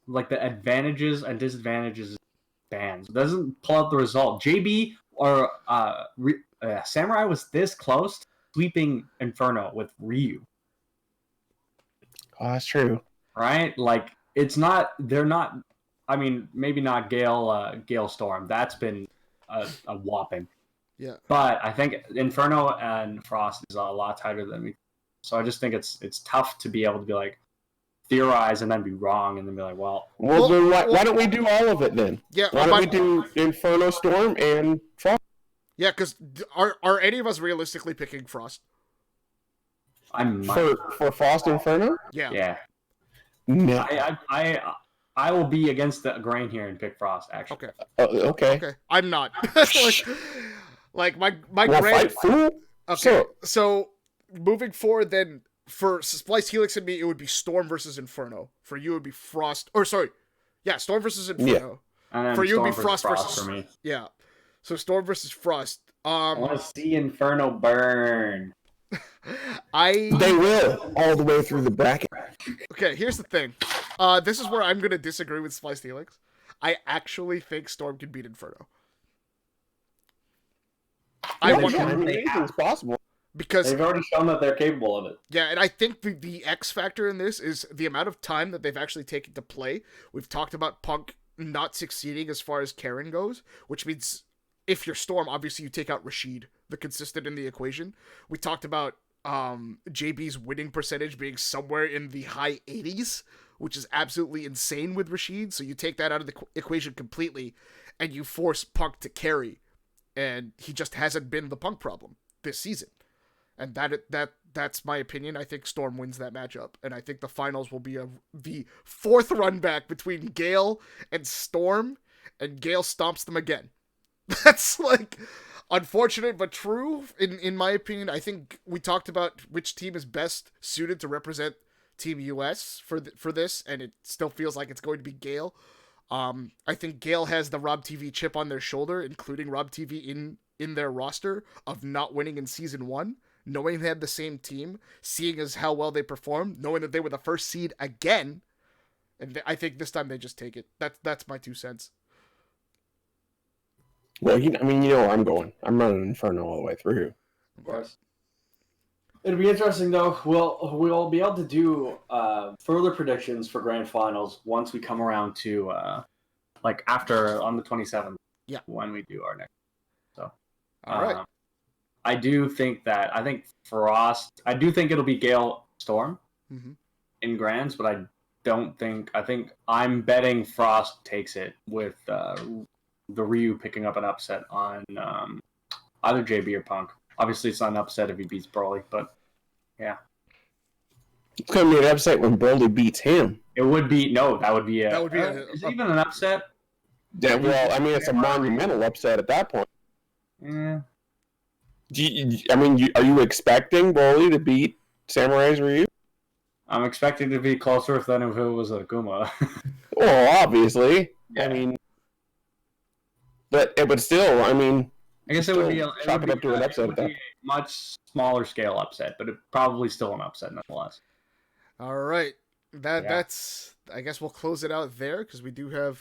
like the advantages and disadvantages of bans. It doesn't pull out the result. JB or Samurai was this close to sweeping Inferno with Ryu. Oh, that's true. Right? Like it's not. They're not. I mean, maybe not Gale Storm. That's been a whopping. Yeah. But I think Inferno and Frost is a lot tighter than we. So I just think it's tough to be able to be like theorize and then be wrong and then be like, well, then why don't we do all of it then? Yeah. Why don't we do Inferno, Storm, and Frost? Yeah, because are any of us realistically picking Frost? I might. For Frost Inferno? Yeah. Yeah. No. I will be against the grain here and pick Frost. Actually. Okay. Okay. Okay. I'm not. like my Wanna grand. fight, fool? Okay. So moving forward, then for SplicedHelix and me, it would be Storm versus Inferno. For you, it would be Frost. Or sorry, yeah, Storm versus Inferno. And then For you, it would be Storm Frost versus. for me. Yeah. So Storm versus Frost. I want to see Inferno burn. They will all the way through the bracket. Okay, here's the thing. This is where I'm gonna disagree with SplicedHelix. I actually think Storm can beat Inferno. Anything's possible. Because they've already shown that they're capable of it. Yeah, and I think the X factor in this is the amount of time that they've actually taken to play. We've talked about Punk not succeeding as far as Karen goes, which means if you're Storm, obviously you take out Rashid, the consistent in the equation. We talked about JB's winning percentage being somewhere in the high 80s, which is absolutely insane with Rashid. So you take that out of the equation completely, and you force Punk to carry, and he just hasn't been the Punk problem this season. And that's my opinion. I think Storm wins that matchup, and I think the finals will be the fourth run back between Gale and Storm, and Gale stomps them again. That's like unfortunate but true in my opinion. I think we talked about which team is best suited to represent Team US for this, and it still feels like it's going to be Gale. I think Gale has the Rob TV chip on their shoulder, including Rob TV in their roster of not winning in season 1. Knowing they had the same team, seeing as how well they performed, knowing that they were the first seed again, and I think this time they just take it. That's my 2 cents. Well, you know where I'm going. I'm running Inferno all the way through. Of course. It'll be interesting though. We'll be able to do further predictions for grand finals once we come around to like after on the 27th. Yeah. When we do our next. So. All right. I think Frost. I do think it'll be Gale Storm in grands, but I don't think. I think I'm betting Frost takes it with the Ryu picking up an upset on either JB or Punk. Obviously, it's not an upset if he beats Broly, but yeah. It's going to be an upset when Broly beats him. It would be that would be is it even an upset? Yeah, well, I mean, it's a monumental upset at that point. Yeah. Are you expecting Broly to beat Samurai's Ryu? I'm expecting to be closer than if it was a Guma. Well, obviously. Yeah. I mean, but it would still, I mean... I guess it would be a much smaller scale upset, but it probably still an upset nonetheless. All right. That's... I guess we'll close it out there, because we do have...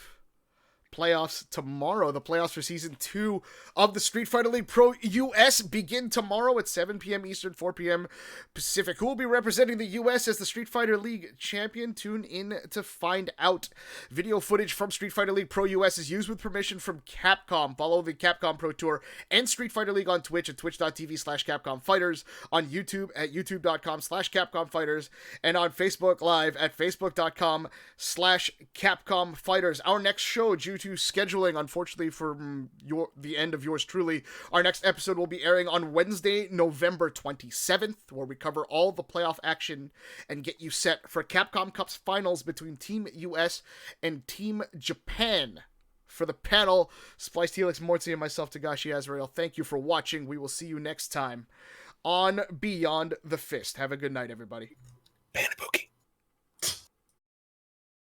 playoffs tomorrow. The playoffs for Season 2 of the Street Fighter League Pro US begin tomorrow at 7 p.m. Eastern, 4 p.m. Pacific. Who will be representing the US as the Street Fighter League champion? Tune in to find out. Video footage from Street Fighter League Pro US is used with permission from Capcom. Follow the Capcom Pro Tour and Street Fighter League on Twitch at twitch.tv/Capcom Fighters, on YouTube at youtube.com/Capcom Fighters, and on Facebook Live at facebook.com/Capcom Fighters. Our next show, due to scheduling, unfortunately, from the end of yours truly, our next episode will be airing on Wednesday, November 27th, where we cover all the playoff action and get you set for Capcom Cup's finals between Team US and Team Japan. For the panel, SplicedHelix, Mortsy, and myself, togashiazrael, thank you for watching. We will see you next time on Beyond the Fist. Have a good night, everybody. Panabuki.